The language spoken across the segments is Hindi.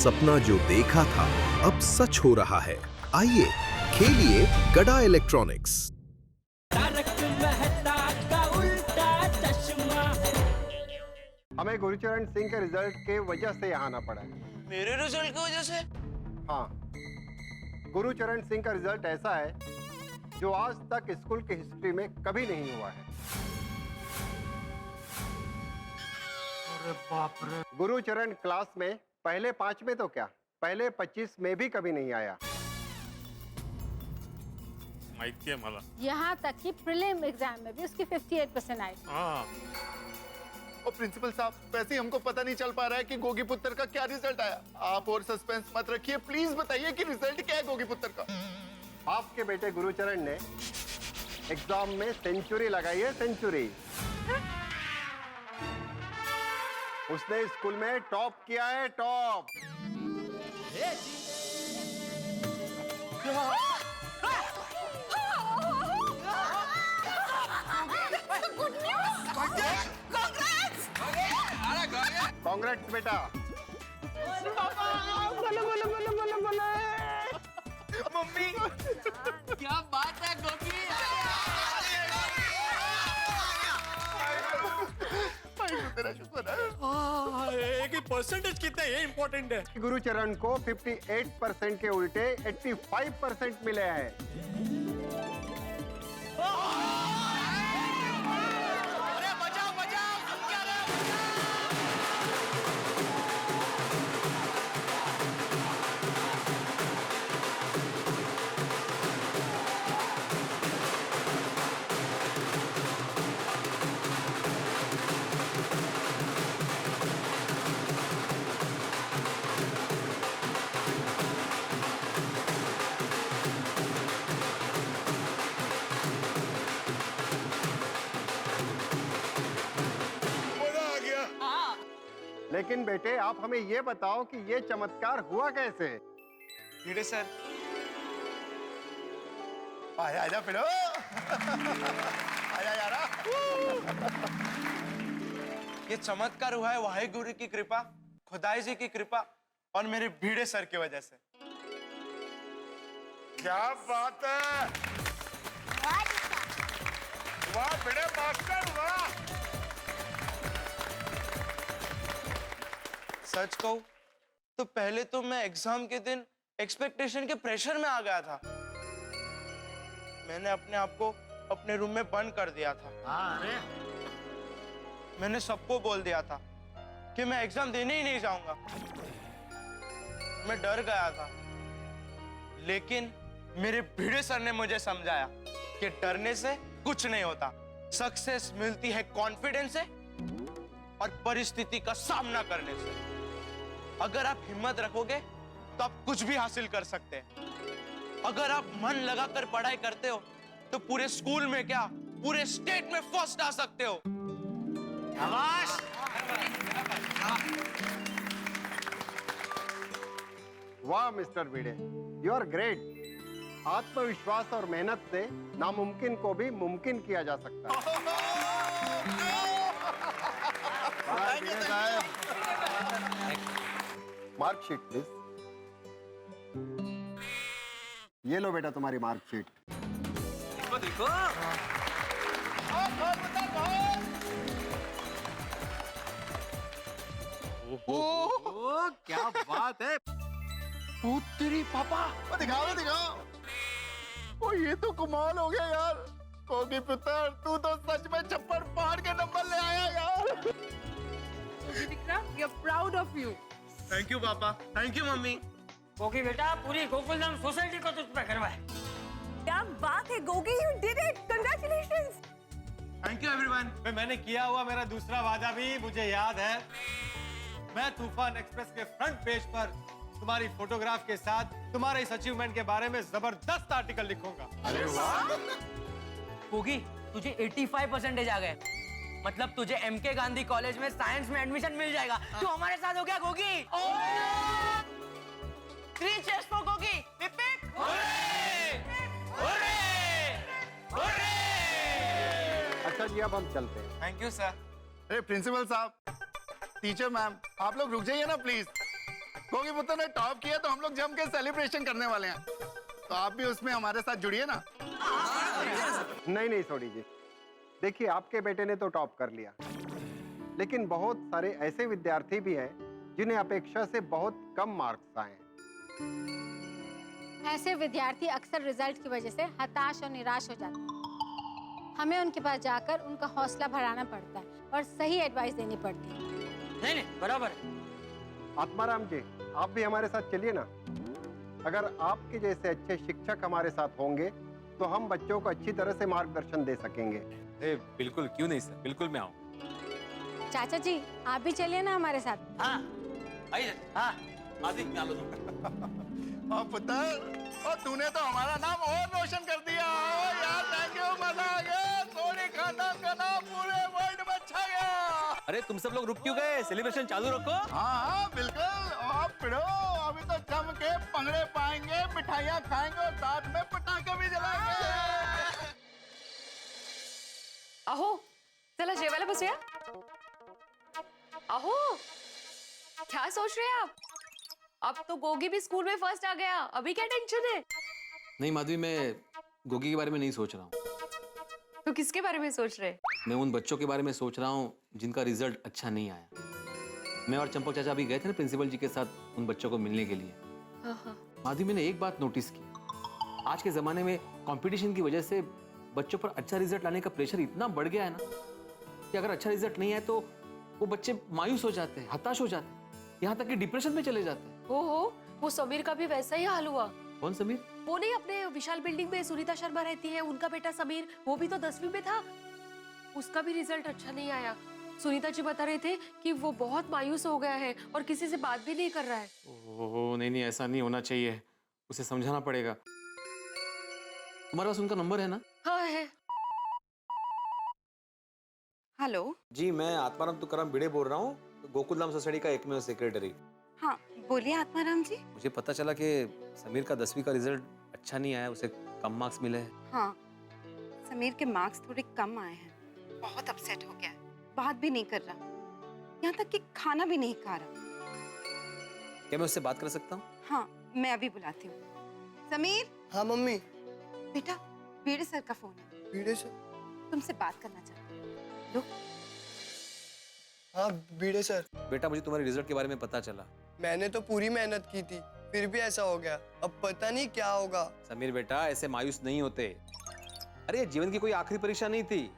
सपना जो देखा था अब सच हो रहा है। आइए खेलिए गड़ा इलेक्ट्रॉनिक्स। हमें गुरुचरण सिंह के रिजल्ट के वजह से यहाँ आना पड़ा है। मेरे रिजल्ट की वजह से? हाँ, गुरुचरण सिंह का रिजल्ट ऐसा है जो आज तक स्कूल की हिस्ट्री में कभी नहीं हुआ है। अरे बाप रे। गुरुचरण क्लास में पहले 5 में तो क्या, पहले 25 में भी कभी नहीं आया। माहिती आहे मला। यहाँ तक कि प्रीलिम एग्जाम में भी उसकी 58% आई। हाँ। और प्रिंसिपल साहब, वैसे ही हमको पता नहीं चल पा रहा है कि गोगी पुत्र का क्या रिजल्ट आया। आप और सस्पेंस मत रखिए, प्लीज बताइए कि रिजल्ट क्या है गोगी पुत्र का। आपके बेटे गुरुचरण ने एग्जाम में सेंचुरी लगाई है, सेंचुरी। उसने स्कूल में टॉप किया है, टॉप। कांग्रेट्स बेटा। मम्मी क्या बात है गोगी। तेरा शुक्र है। एक ही परसेंटेज कितना है, ये इम्पोर्टेंट है। गुरुचरण को 58% के उल्टे 85% मिले हैं। अरे बचाओ बचाओ, तुम क्या रहे हो? लेकिन बेटे, आप हमें ये बताओ कि ये चमत्कार हुआ कैसे? भिड़े सर, आया आजा फिर। आया यारा। ये चमत्कार हुआ है वाहेगुरु की कृपा, खुदाई जी की कृपा और मेरे भिड़े सर की वजह से। क्या बात है, वाह भिड़े मास्टर, वाह। सच कहूं तो पहले तो मैं एग्जाम के दिन एक्सपेक्टेशन के प्रेशर में आ गया था। मैंने अपने आप को अपने रूम में बंद कर दिया था। अरे मैंने सबको बोल दिया था कि मैं एग्जाम देने ही नहीं जाऊंगा। मैं डर गया था, लेकिन मेरे भिड़े सर ने मुझे समझाया कि डरने से कुछ नहीं होता। सक्सेस मिलती है कॉन्फिडेंस से और परिस्थिति का सामना करने से। अगर आप हिम्मत रखोगे तो आप कुछ भी हासिल कर सकते हैं। अगर आप मन लगाकर पढ़ाई करते हो तो पूरे स्कूल में क्या, पूरे स्टेट में फर्स्ट आ सकते हो। शाबाश। वाह mister Bhide, you are great. आत्मविश्वास और मेहनत से नामुमकिन को भी मुमकिन किया जा सकता है। Marksheet please. ये लो बेटा तुम्हारी मार्कशीट। देखो देखो। ओ क्या बात है। तेरी पापा, दिखाओ दिखाओ। ओ ये तो कमाल हो गया यार। गोगी पुत्र, तू तो सच में छप्पर फाड़ के नंबर ले आया यार। Vikram, we are proud of you. Thank you पापा, थैंक यू मम्मी। गोगी बेटा, पूरी गोकुलधाम सोसाइटी को तुझ पे गर्व है। क्या बात है Gogi, you did it. Congratulations. Thank you everyone. मैंने किया हुआ मेरा दूसरा वादा भी मुझे याद है। मैं तूफान एक्सप्रेस के फ्रंट पेज पर तुम्हारी फोटोग्राफ के साथ तुम्हारे इस अचीवमेंट के बारे में जबरदस्त आर्टिकल लिखूंगा। अरे वाह। गोगी, तुझे 85% आ गए। मतलब तुझे एमके गांधी कॉलेज में साइंस में एडमिशन मिल जाएगा। तू हमारे साथ हो गया Gogi. 3 cheers for Gogi. Hip-hip. अच्छा जी, अब हम चलते हैं। Thank you sir. अरे प्रिंसिपल साहब, टीचर मैम, आप लोग रुक जाइए ना प्लीज। गोगी पुत्र ने टॉप किया तो हम लोग जम के सेलिब्रेशन करने वाले हैं, तो आप भी उसमें हमारे साथ जुड़िए ना। नहीं नहीं सोडी जी, देखिए आपके बेटे ने तो टॉप कर लिया, लेकिन बहुत सारे ऐसे विद्यार्थी भी हैं जिन्हें अपेक्षा से बहुत कम मार्क्स आए हैं। ऐसे विद्यार्थी अक्सर रिजल्ट की वजह से हताश और निराश हो जाते हैं। हमें उनके पास जाकर उनका हौसला बढ़ाना पड़ता है और सही एडवाइस देनी पड़ती है। नहीं बराबर है। आत्माराम जी, आप भी हमारे साथ चलिए ना। अगर आपके जैसे अच्छे शिक्षक हमारे साथ होंगे तो हम बच्चों को अच्छी तरह से मार्गदर्शन दे सकेंगे। बिल्कुल, क्यों नहीं सर, बिल्कुल मैं आऊँ। चाचा जी, आप भी चलिए ना हमारे साथ। हाँ आइए। हाँ आदि निकालो तुम। और पुत्र, और तूने तो हमारा नाम और रोशन कर दिया। ओ यार, थैंक यू, मजा आ गया। सोनी खानदान का नाम पूरे वर्ल्ड में छा गया। अरे तुम सब लोग रुक क्यों गए? सेलिब्रेशन चालू रखो। हाँ बिल्कुल। और पिड़ो, अभी तो जम के पंगड़े पाएंगे, मिठाइयाँ खाएंगे और साथ में पटाखे भी जलाएंगे। अहो चला जेवायला बसूया। अहो क्या सोच रहे हैं आप? अब तो गोगी भी स्कूल में फर्स्ट आ गया, अभी क्या टेंशन है? नहीं माधवी, मैं गोगी के बारे में नहीं सोच रहा हूँ। तो किसके बारे में सोच रहे? मैं उन बच्चों के बारे में सोच रहा हूँ जिनका रिजल्ट अच्छा नहीं आया। मैं और चंपक चाचा अभी गए थे ना प्रिंसिपल जी के साथ उन बच्चों को मिलने के लिए। माधवी, मैंने एक बात नोटिस की, आज के जमाने में कंपटीशन की वजह से बच्चों पर अच्छा रिजल्ट लाने का प्रेशर इतना बढ़ गया है ना कि अगर अच्छा रिजल्ट नहीं आए तो वो बच्चे मायूस हो जाते हैं, हताश हो जाते हैं, यहाँ तक कि डिप्रेशन में चले जाते हैं। ओहो, वो समीर का भी वैसा ही हाल हुआ। कौन समीर? वो नहीं, अपने विशाल बिल्डिंग में सुनीता शर्मा रहती है, उनका बेटा समीर, वो भी तो 10वीं में था। उसका भी रिजल्ट अच्छा नहीं आया। सुनीता जी बता रहे थे कि वो बहुत मायूस हो गया है और किसी से बात भी नहीं कर रहा है। ओह नहीं, ऐसा नहीं होना चाहिए, उसे समझाना पड़ेगा। तुम्हारे पास उनका नंबर है ना? हाँ है। हेलो जी, मैं आत्माराम तुकाराम भिड़े बोल रहा हूँ, गोकुलधाम सोसाइटी का एकमेव सेक्रेटरी। हाँ बोलिए आत्माराम जी। मुझे पता चला कि समीर का 10वीं का रिजल्ट अच्छा नहीं आया, उसे कम मार्क्स मिले हैं। हाँ समीर के मार्क्स थोड़े कम आए हैं, बहुत अपसेट हो गया है, बात भी नहीं कर रहा, यहाँ तक कि खाना भी नहीं खा रहा। क्या मैं उससे बात कर सकता हूँ? हाँ मैं अभी बुलाती हूँ। समीर। हाँ मम्मी। बेटा भिड़े सर का फोन है। भिड़े सर? तुमसे बात करना चाहते हैं। लो। हाँ भिड़े सर। बेटा, मुझे तुम्हारे रिजल्ट के बारे में पता चला। मैंने तो पूरी मेहनत की थी, फिर भी ऐसा हो गया, अब पता नहीं क्या होगा। समीर बेटा, ऐसे मायूस नहीं होते। अरे जीवन की कोई आखिरी परीक्षा नहीं थी,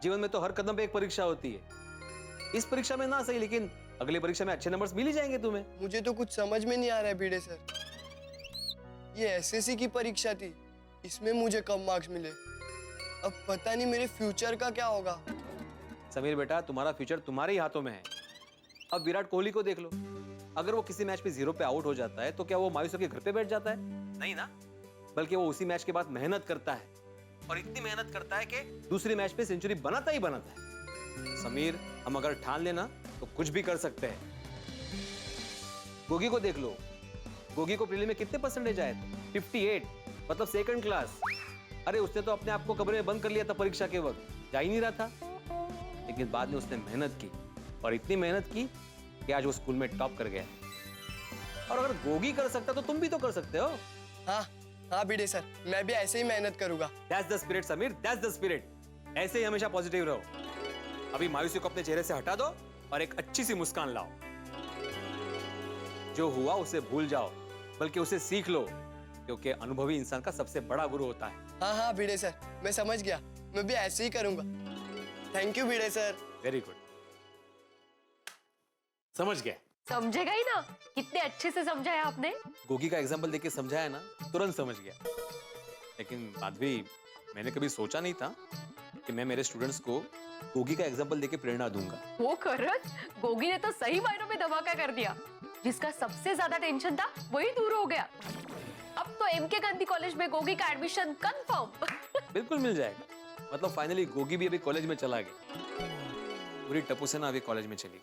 जीवन में तो हर कदम पे एक परीक्षा होती है। इस परीक्षा में ना सही, लेकिन अगली परीक्षा में अच्छे नंबर्स मिल ही जाएंगे तुम्हें। मुझे तो कुछ समझ में नहीं आ रहा है भिड़े सर। ये एसएससी की परीक्षा थी, इसमें मुझे कम मार्क्स मिले, अब पता नहीं मेरे फ्यूचर का क्या होगा। समीर बेटा, तुम्हारा फ्यूचर तुम्हारे ही हाथों में है। अब विराट कोहली को देख लो, अगर वो किसी मैच में 0 पे आउट हो जाता है तो क्या वो मायूस होकर घर पे बैठ जाता है? नहीं ना, बल्कि वो उसी मैच के बाद मेहनत करता है, और इतनी मेहनत करता है कि दूसरी मैच पे सेंचुरी बनाता ही बनाता है। समीर, हम अगर ठान लेना तो कुछ भी कर सकते हैं। गोगी को देख लो, गोगी को प्रीलिम में कितने परसेंटेज आए थे? 58, मतलब सेकंड क्लास। अरे उसने तो अपने आप को कमरे में बंद कर लिया था परीक्षा के वक्त, जा ही नहीं रहा था, लेकिन बाद में उसने मेहनत की, और इतनी मेहनत की कि आज वो स्कूल में टॉप कर गया। और अगर गोगी कर सकता तो तुम भी तो कर सकते हो। हाँ हाँ भिड़े सर, मैं भी ऐसे ही मेहनत करूंगा। That's the spirit, Sameer, that's the spirit। ऐसे ही हमेशा पॉजिटिव रहो। अभी मायूसी को अपने चेहरे से हटा दो और एक अच्छी सी मुस्कान लाओ। जो हुआ उसे भूल जाओ, बल्कि उसे सीख लो, क्योंकि अनुभवी इंसान का सबसे बड़ा गुरु होता है। हाँ हाँ भिड़े सर, मैं समझ गया, मैं भी ऐसे ही करूंगा। Thank you Bhide sir. Very good, समझ गया। समझेगा ही ना, कितने अच्छे से समझाया आपने। गोगी का एग्जाम्पल देके समझाया ना, तुरंत समझ गया। लेकिन माधवी, मैंने कभी सोचा नहीं था कि मैं मेरे स्टूडेंट्स को गोगी का एग्जाम्पल देके प्रेरणा दूंगा। वो खरच, गोगी ने तो सही मायनों में धमाका कर दिया। जिसका सबसे ज्यादा टेंशन था वही दूर हो गया। अब तो एमके गांधी कॉलेज में गोगी का एडमिशन कंफर्म। बिल्कुल मिल जाएगा, मतलब फाइनली गोगी भी अभी कॉलेज में चला गया। पूरी टप्पू सेना अभी कॉलेज में चली गई।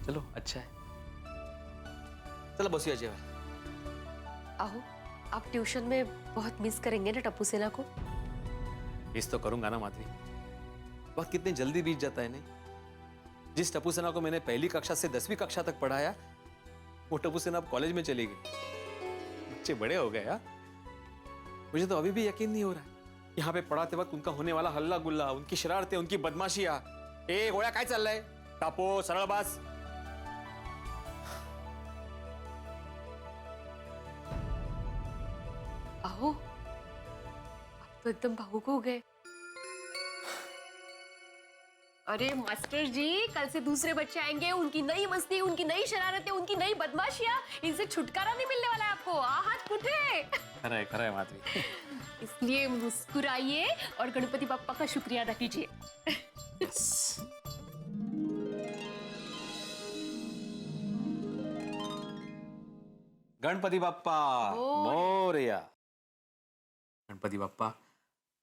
चलो अच्छा है, चलो बसिया जेवा। आहो, आप ट्यूशन में बहुत मिस करेंगे ना टप्पू सेना को। मिस तो करूंगा ना माधवी, वक्त कितने जल्दी बीत जाता है। नहीं, जिस टप्पू सेना को मैंने पहली कक्षा से 10वीं कक्षा तक पढ़ाया, वो टप्पू सेना अब कॉलेज में चली गई। बच्चे बड़े हो गए। मुझे तो अभी भी यकीन नहीं हो रहा है, यहाँ पे पढ़ाते वक्त उनका होने वाला हल्ला गुल्ला, उनकी शरारतें, उनकी बदमाशियां। ए गोया काय चल रहा है? टापो सरळ बास। आओ, आप तो एकदम भावुक हो गए। अरे मास्टर जी, कल से दूसरे बच्चे आएंगे, उनकी नई मस्ती, उनकी नई शरारतें, उनकी नई बदमाशियां, इनसे छुटकारा नहीं मिलने वाला है आपको। हाथ उठे। खरा है माधवी। इसलिए मुस्कुराइए और गणपति बप्पा का शुक्रिया अदा कीजिए। गणपति बप्पा मोरया। गणपति बप्पा,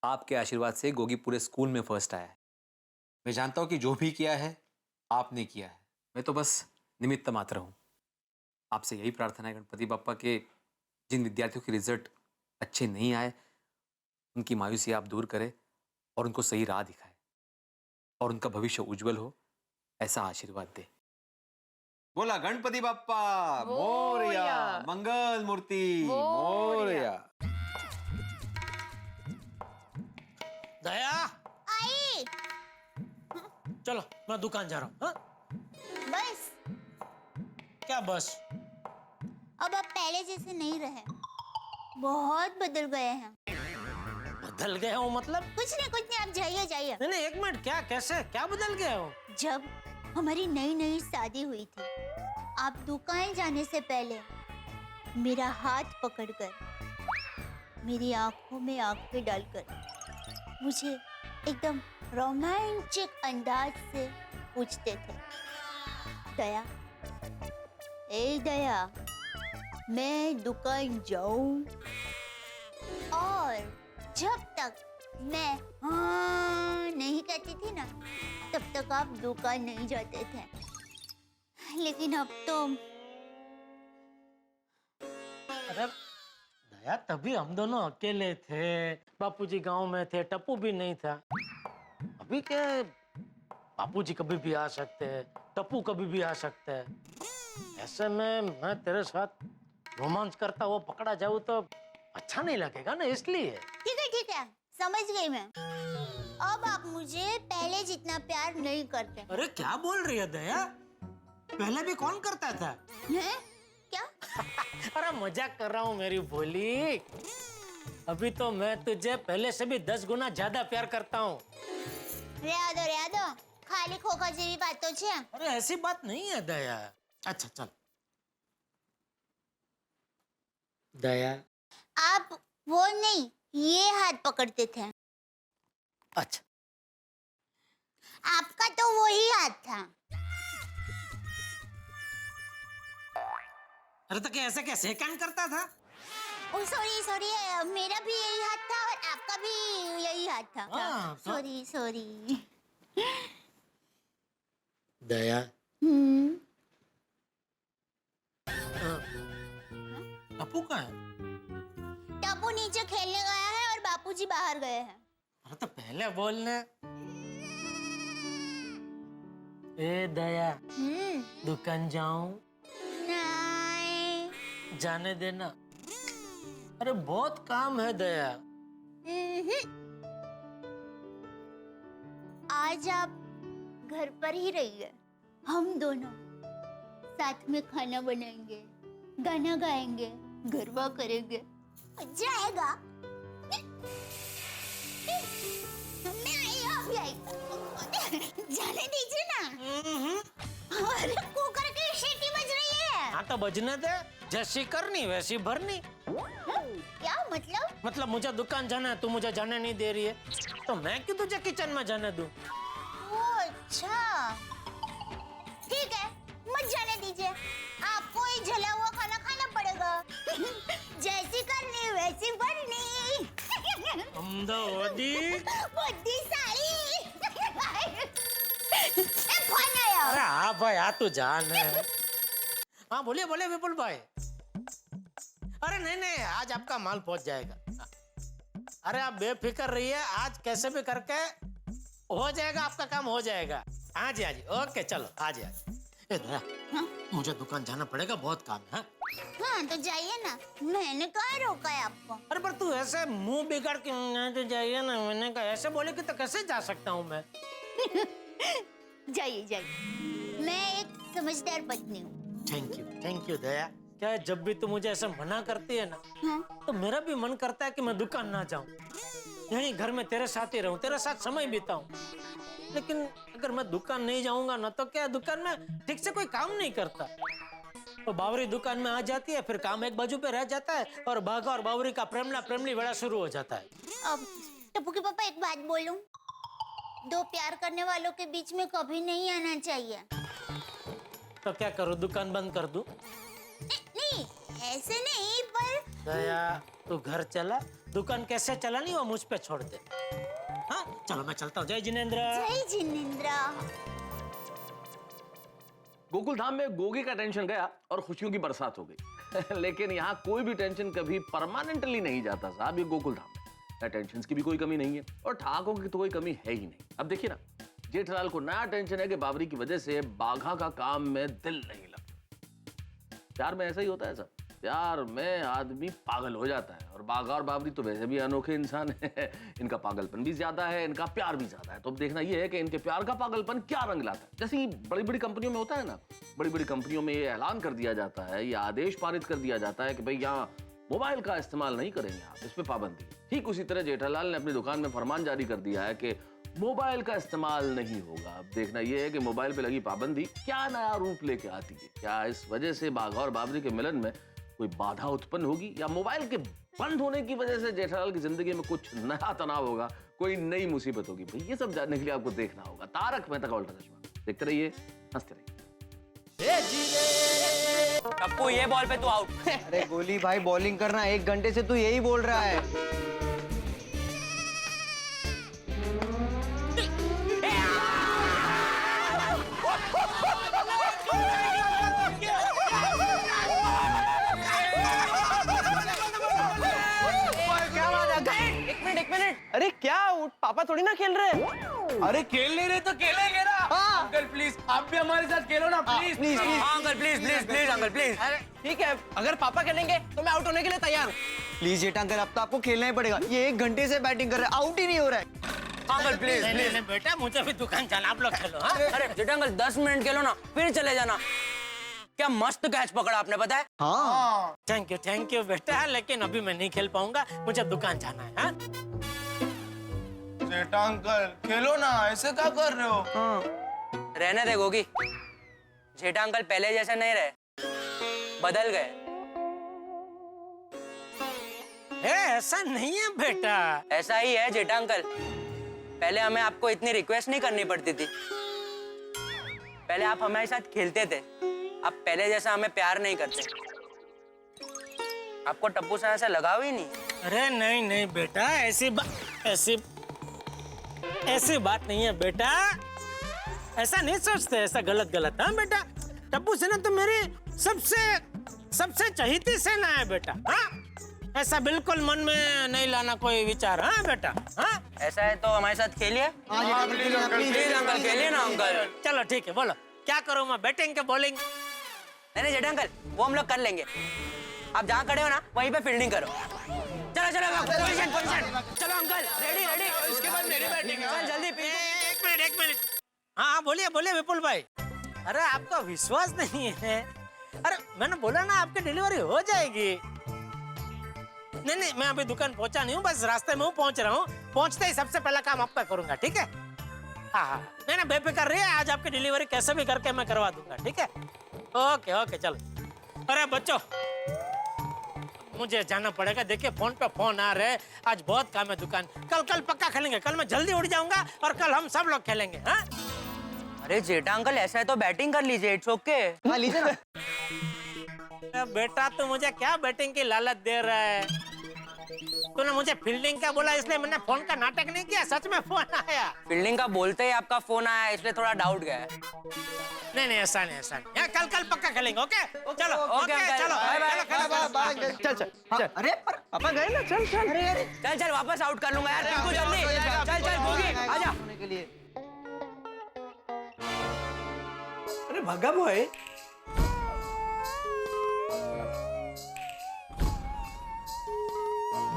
आपके आशीर्वाद से गोगी पूरे स्कूल में फर्स्ट आया है। मैं जानता हूं कि जो भी किया है आपने किया है, मैं तो बस निमित्त मात्र हूं। आपसे यही प्रार्थना है गणपति बप्पा के जिन विद्यार्थियों के रिजल्ट अच्छे नहीं आए, उनकी मायूसी आप दूर करें और उनको सही राह दिखाएं और उनका भविष्य उज्जवल हो, ऐसा आशीर्वाद दे। बोला गणपति बप्पा मोरया, मंगल मूर्ति मोरया। दया, आई। चलो मैं दुकान जा रहा हूँ। हाँ? बस क्या बस? अब आप पहले जैसे नहीं रहे, बहुत बदल गए हैं। बदल गए हो मतलब? कुछ नहीं, आप जाइए जाइए। नहीं, एक मिनट, क्या कैसे क्या बदल गए हो? जब हमारी नई नई शादी हुई थी, आप दुकान जाने से पहले मेरा हाथ पकड़कर मेरी आंखों में आंखें डालकर मुझे एकदम रोमांटिक अंदाज से पूछते थे, दया, ए दया, मैं दुकान जाऊं? और जब तक मैं हाँ नहीं कहती थी ना, तब तक आप दुकान नहीं जाते थे। लेकिन अब तो अरे दया, तभी हम दोनों अकेले थे, बापूजी गांव में थे, टप्पू भी नहीं था। अभी क्या, बापूजी कभी भी आ सकते हैं, टप्पू कभी भी आ सकता है। ऐसे में मैं तेरे साथ रोमांस करता हुआ पकड़ा जाऊं तो अच्छा नहीं लगेगा ना, इसलिए। ठीक है, समझ गई मैं। अब आप मुझे पहले जितना प्यार नहीं करते। अरे क्या बोल रही है दया? पहले भी कौन करता था? हैं? क्या? अरे मजाक कर रहा हूँ मेरी भोली। अभी तो मैं तुझे पहले से भी 10 गुना ज्यादा प्यार करता हूँ। रहने दो, खाली खोखा जेवी बातों छे। अरे ऐसी बात नहीं है दया। अच्छा चल दया, आप वो नहीं, ये हाथ पकड़ते थे। अच्छा, आपका तो वही हाथ था। अरे तो कैसे कैसे सेकंड करता था? ओ सॉरी, मेरा भी यही हाथ था और आपका भी यही हाथ था। हाँ, सॉरी। दया, टप्पू कहाँ है? टप्पू नीचे खेलने गया है और बापूजी बाहर गए हैं। अरे तो पहले बोलने। ए दया, दुकान जाऊं? नहीं। जाने देना। अरे बहुत काम है दया। आज आप घर पर ही रहिए, हम दोनों साथ में खाना बनाएंगे, गाना गाएंगे, गरबा करेंगे। मजा आएगा। मैं आई। जाने दीजिए ना। अरे कुकर की सीटी बज रही है। हाँ तो बजने दे, जैसी करनी वैसी भरनी। क्या मतलब? मतलब मुझे दुकान जाना है, तू मुझे जाने नहीं दे रही है, तो मैं क्यों तुझे किचन में जाने दूं? अच्छा ठीक है, मत जाने दीजिए। आपको ही जला हुआ खाना खाना पड़ेगा। जैसी करनी वैसी बननी। बुद्धिशाली। फोन आया। अरे हाँ भाई, आ तू जान। हाँ बोलिए विपुल भाई। अरे नहीं, आज आपका माल पहुंच जाएगा। अरे आप बेफिक्र रहिए, आज कैसे भी करके हो जाएगा, आपका काम हो जाएगा। हाँ जी ओके चलो आज ए दया मुझे दुकान जाना पड़ेगा, बहुत काम है। हाँ तो जाइए ना, मैंने कहा रोका है आपको। अरे पर तू ऐसे मुंह बिगाड़ के तो जाइए ना, मैंने कहा ऐसे बोले कि तो कैसे जा सकता हूँ मैं। जाइए जाइए, मैं एक समझदार पत्नी हूँ। थैंक यू दया। क्या है, जब भी तू मुझे ऐसे मना करती है ना, हाँ? तो मेरा भी मन करता है कि मैं दुकान ना जाऊं, यहीं घर में तेरे साथ ही रहूं, तेरे साथ समय बिताऊं। लेकिन अगर मैं दुकान नहीं जाऊंगा ना तो क्या दुकान में ठीक से कोई काम नहीं करता। तो बावरी दुकान में आ जाती है, फिर काम एक बाजू पे रह जाता है और भागा और बावरी का प्रेमला प्रेमली वेड़ा शुरू हो जाता है। अब टप्पू के पापा एक बात बोलूं, दो प्यार करने वालों के बीच में कभी नहीं आना चाहिए। तो क्या करूं, दुकान बंद कर दूं? नहीं ऐसे नहीं, पर दया तू घर चला, दुकान कैसे चलानी वो मुझ पे छोड़ दे। हाँ चलो मैं चलता हूँ। जय जिनेंद्र। जय जिनेंद्र। गोकुल धाम में गोगी का टेंशन गया और खुशियों की बरसात हो गई। लेकिन यहाँ कोई भी टेंशन कभी परमानेंटली नहीं जाता साहब, ये गोकुल धाम में टेंशन की भी कोई कमी नहीं है और ठाकों की तो कोई कमी है ही नहीं। अब देखिए ना, जेठलाल को नया टेंशन है कि बाबरी की वजह से बाघा का काम में दिल नहीं लगता। प्यार में ऐसा ही होता है सर, प्यार में आदमी पागल हो जाता है और बाघा और बाबरी तो वैसे भी अनोखे इंसान है। इनका पागलपन भी ज्यादा है, इनका प्यार भी ज्यादा है। तो अब देखना ये है कि इनके प्यार का पागलपन क्या रंग लाता है। जैसे बड़ी बड़ी कंपनियों में होता है ना, बड़ी बड़ी कंपनियों में ये ऐलान कर दिया जाता है, ये आदेश पारित कर दिया जाता है कि भाई यहाँ मोबाइल का इस्तेमाल नहीं करेंगे आप, इस पे पाबंदी है। ठीक उसी तरह जेठालाल ने अपनी दुकान में फरमान जारी कर दिया है कि मोबाइल का इस्तेमाल नहीं होगा। अब देखना यह है कि मोबाइल पे लगी पाबंदी क्या नया रूप लेके आती है। क्या इस वजह से बाघा और बाबरी के मिलन में कोई बाधा उत्पन्न होगी या मोबाइल के बंद होने की वजह से जेठालाल की जिंदगी में कुछ नया तनाव होगा, कोई नई मुसीबत होगी। भाई ये सब जानने के लिए आपको देखना होगा तारक मेहता का उल्टा चश्मा। देखते रहिए, हंसते रहिए। टप्पू ये बॉल पे तू आउट। अरे गोली भाई बॉलिंग करना, 1 घंटे से तू यही बोल रहा है। एक मिनट। अरे क्या आउट, पापा थोड़ी ना खेल रहे हैं। अरे खेल नहीं रहे तो खेलेंगे ना। हाँ। अंकल प्लीज आप भी हमारे साथ खेलो ना please. Please uncle please uncle please. अरे ठीक है, अगर पापा खेलेंगे तो मैं आउट होने के लिए तैयार हूँ। प्लीज जेठा अंकल, अब तो आपको खेलना ही पड़ेगा। ये 1 घंटे से बैटिंग कर रहे हैं, आउट ही नहीं हो रहा है। अंकल प्लीज नहीं बेटा, मुझे भी दुकान जाना, आप लोग खेलो। हाँ? अरे जेठा अंकल 10 मिनट खेलो ना फिर चले जाना। क्या मस्त कैच पकड़ा आपने, पता है? हाँ। थैंक यू बेटा, लेकिन अभी मैं नहीं खेल पाऊंगा, मुझे दुकान जाना है। हाँ? जेठा अंकल खेलो ना, ऐसे क्या कर रहे हो? रहने दे गोगी, जेठा अंकल पहले जैसे नहीं रहे, बदल गए। ऐसा नहीं है बेटा। ऐसा ही है जेठा अंकल। पहले हमें आपको इतनी रिक्वेस्ट नहीं करनी पड़ती थी, पहले आप हमारे साथ खेलते थे, अब पहले जैसा हमें प्यार नहीं करते। आपको टप्पू से ऐसा लगाव ही नहीं। अरे नहीं बेटा, ऐसी बात नहीं है बेटा, ऐसा नहीं सोचते, ऐसा गलत। हाँ बेटा, टप्पू सेना तो मेरी सबसे चहीती सेना है बेटा। हाँ, ऐसा बिल्कुल मन में नहीं लाना कोई विचार। हाँ बेटा। हाँ, ऐसा है तो हमारे साथ खेलिए। प्लीज अंकल खेलिए ना अंकल। चलो ठीक है, बोलो क्या करूँ मैं, बैटिंग के बॉलिंग? नहीं जेठा अंकल, वो हम लोग कर लेंगे। आप जहाँ खड़े हो ना वहीं पे फील्डिंग करो। चलो पोजीशन। चलो अंकल, रेडी। उसके बाद मेरी बैटिंग। चल जल्दी। एक मिनट। हाँ बोलिए विपुल भाई। अरे आपका विश्वास नहीं है? अरे मैंने बोला ना आपकी डिलीवरी हो जाएगी। नहीं मैं अभी दुकान पहुंचा नहीं हूँ, बस रास्ते में हूँ, पहुंच रहा हूँ। पहुंचते ही सबसे पहला काम आपका करूंगा, ठीक है? हाँ नहीं बेफिक्र रहिए, आज आपकी डिलीवरी कैसे भी करके मैं करवा दूंगा, ठीक है? ओके चलो। अरे बच्चों, मुझे जाना पड़ेगा, देखिए फोन पे फोन आ रहे हैं, आज बहुत काम है दुकान। कल पक्का खेलेंगे, कल मैं जल्दी उठ जाऊंगा और कल हम सब लोग खेलेंगे। हाँ? अरे जेठा अंकल ऐसा है तो बैटिंग कर लीजिए, इट्स ओके। हाँ लीजिए ना। बेटा तू मुझे क्या बैटिंग की लालच दे रहा है? तूने मुझे फील्डिंग का बोला इसलिए मैंने फोन का नाटक नहीं किया, सच में फोन आया। फील्डिंग का बोलते ही आपका फोन आया, इसलिए थोड़ा डाउट गया। नहीं ऐसा नहीं। कल पक्का खेलेंगे। ओके चलो। चल। अरे पर पापा गए ना, चल। चल वापस आउट कर लूंगा यार, टिंकू जल्दी। चल गोगी आजा। अरे भागा बॉय।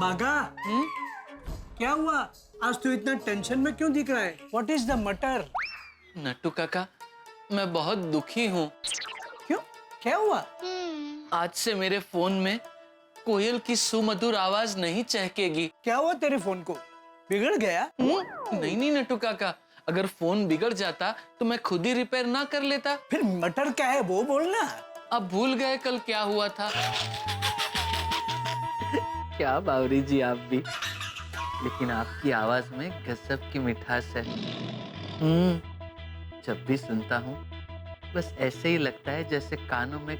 भागा। क्या हुआ? आज तो इतना टेंशन में क्यों दिख रहा है? What is the matter? Nattu काका, मैं बहुत दुखी हूँ। क्यों? क्या हुआ? आज से मेरे फोन में कोयल की सुमधुर आवाज नहीं चहकेगी। क्या हुआ तेरे फोन को? बिगड़ गया? नहीं नहीं नट्टू काका, अगर फोन बिगड़ जाता तो मैं खुद ही रिपेयर ना कर लेता। फिर मटर क्या है वो बोलना। अब भूल गए कल क्या हुआ था। क्या बावरी जी आप भी, लेकिन आपकी आवाज में गजब की मिठास है। जब भी सुनता हूँ बस ऐसे ही लगता है जैसे कानों में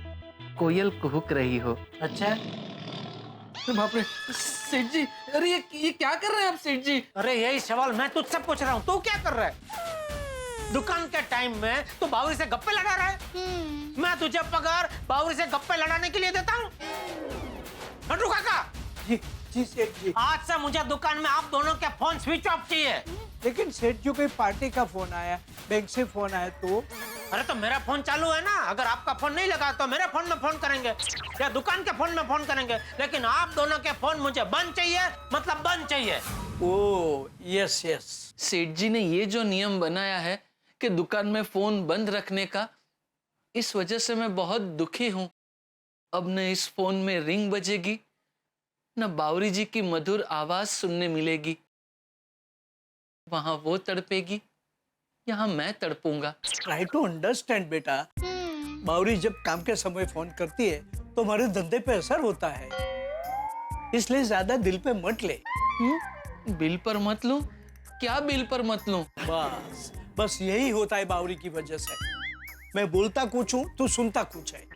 कोयल कुहुक रही हो। अच्छा, बाप रे सेठ जी, अरे ये क्या कर रहे हैं आप सेठ जी? अरे यही सवाल मैं तुझसे पूछ रहा हूँ, तू क्या कर रहा है? दुकान के टाइम में तू बावरी से गप्पे लड़ा रहा है? मैं तुझे पगार बावरी से गप्पे लड़ाने के लिए देता हूँ? नट्टू काका। जी सेठ जी। आज से मुझे दुकान में आप दोनों के फोन स्विच ऑफ चाहिए। लेकिन सेठ जी कोई पार्टी का फोन आया, बैंक से फोन आया तो? अरे तो मेरा फोन चालू है ना, अगर आपका फोन नहीं लगा तो मेरे फोन में फोन करेंगे या दुकान के फोन में फोन करेंगे, लेकिन आप दोनों के फोन मुझे बंद चाहिए, मतलब बंद चाहिए। Oh yes yes. सेठ जी ने ये जो नियम बनाया है कि दुकान में फोन बंद रखने का, इस वजह से मैं बहुत दुखी हूँ। अब न इस फोन में रिंग बजेगी, न बावरी जी की मधुर आवाज सुनने मिलेगी। वहां वो तड़पेगी, यहाँ मैं तड़पूंगा। ट्राई टू अंडरस्टैंड बेटा। बावरी जब काम के समय फोन करती है तो हमारे धंधे पे असर होता है, इसलिए ज्यादा दिल पे मत ले। बिल पर मत लूं? क्या बिल पर मत लूं? बस यही होता है बावरी की वजह से। मैं बोलता कुछ हूँ, तू सुनता कुछ है।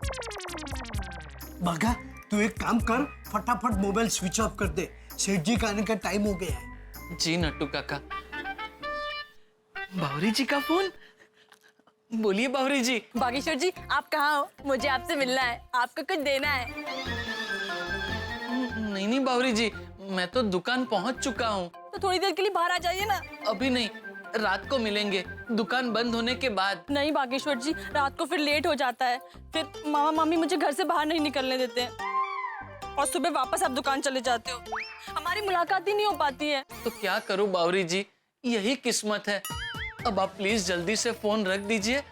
भागा, तू एक काम कर, फटाफट मोबाइल स्विच ऑफ कर दे, सेठ जी का आने का टाइम हो गया है। जी नट्टू काका। बावरी जी का फोन? बोलिए बावरी जी। बागेश्वर जी, आप कहाँ हो? मुझे आपसे मिलना है, आपको कुछ देना है। नहीं नहीं बावरी जी, मैं तो दुकान पहुंच चुका हूँ। तो थोड़ी देर के लिए बाहर आ जाइए ना। अभी नहीं, रात को मिलेंगे, दुकान बंद होने के बाद। नहीं बागेश्वर जी, रात को फिर लेट हो जाता है, फिर मामा मामी मुझे घर से बाहर नहीं निकलने देते हैं और सुबह वापस आप दुकान चले जाते हो, हमारी मुलाकात ही नहीं हो पाती है। तो क्या करूं बावरी जी, यही किस्मत है। अब आप प्लीज जल्दी से फोन रख दीजिए,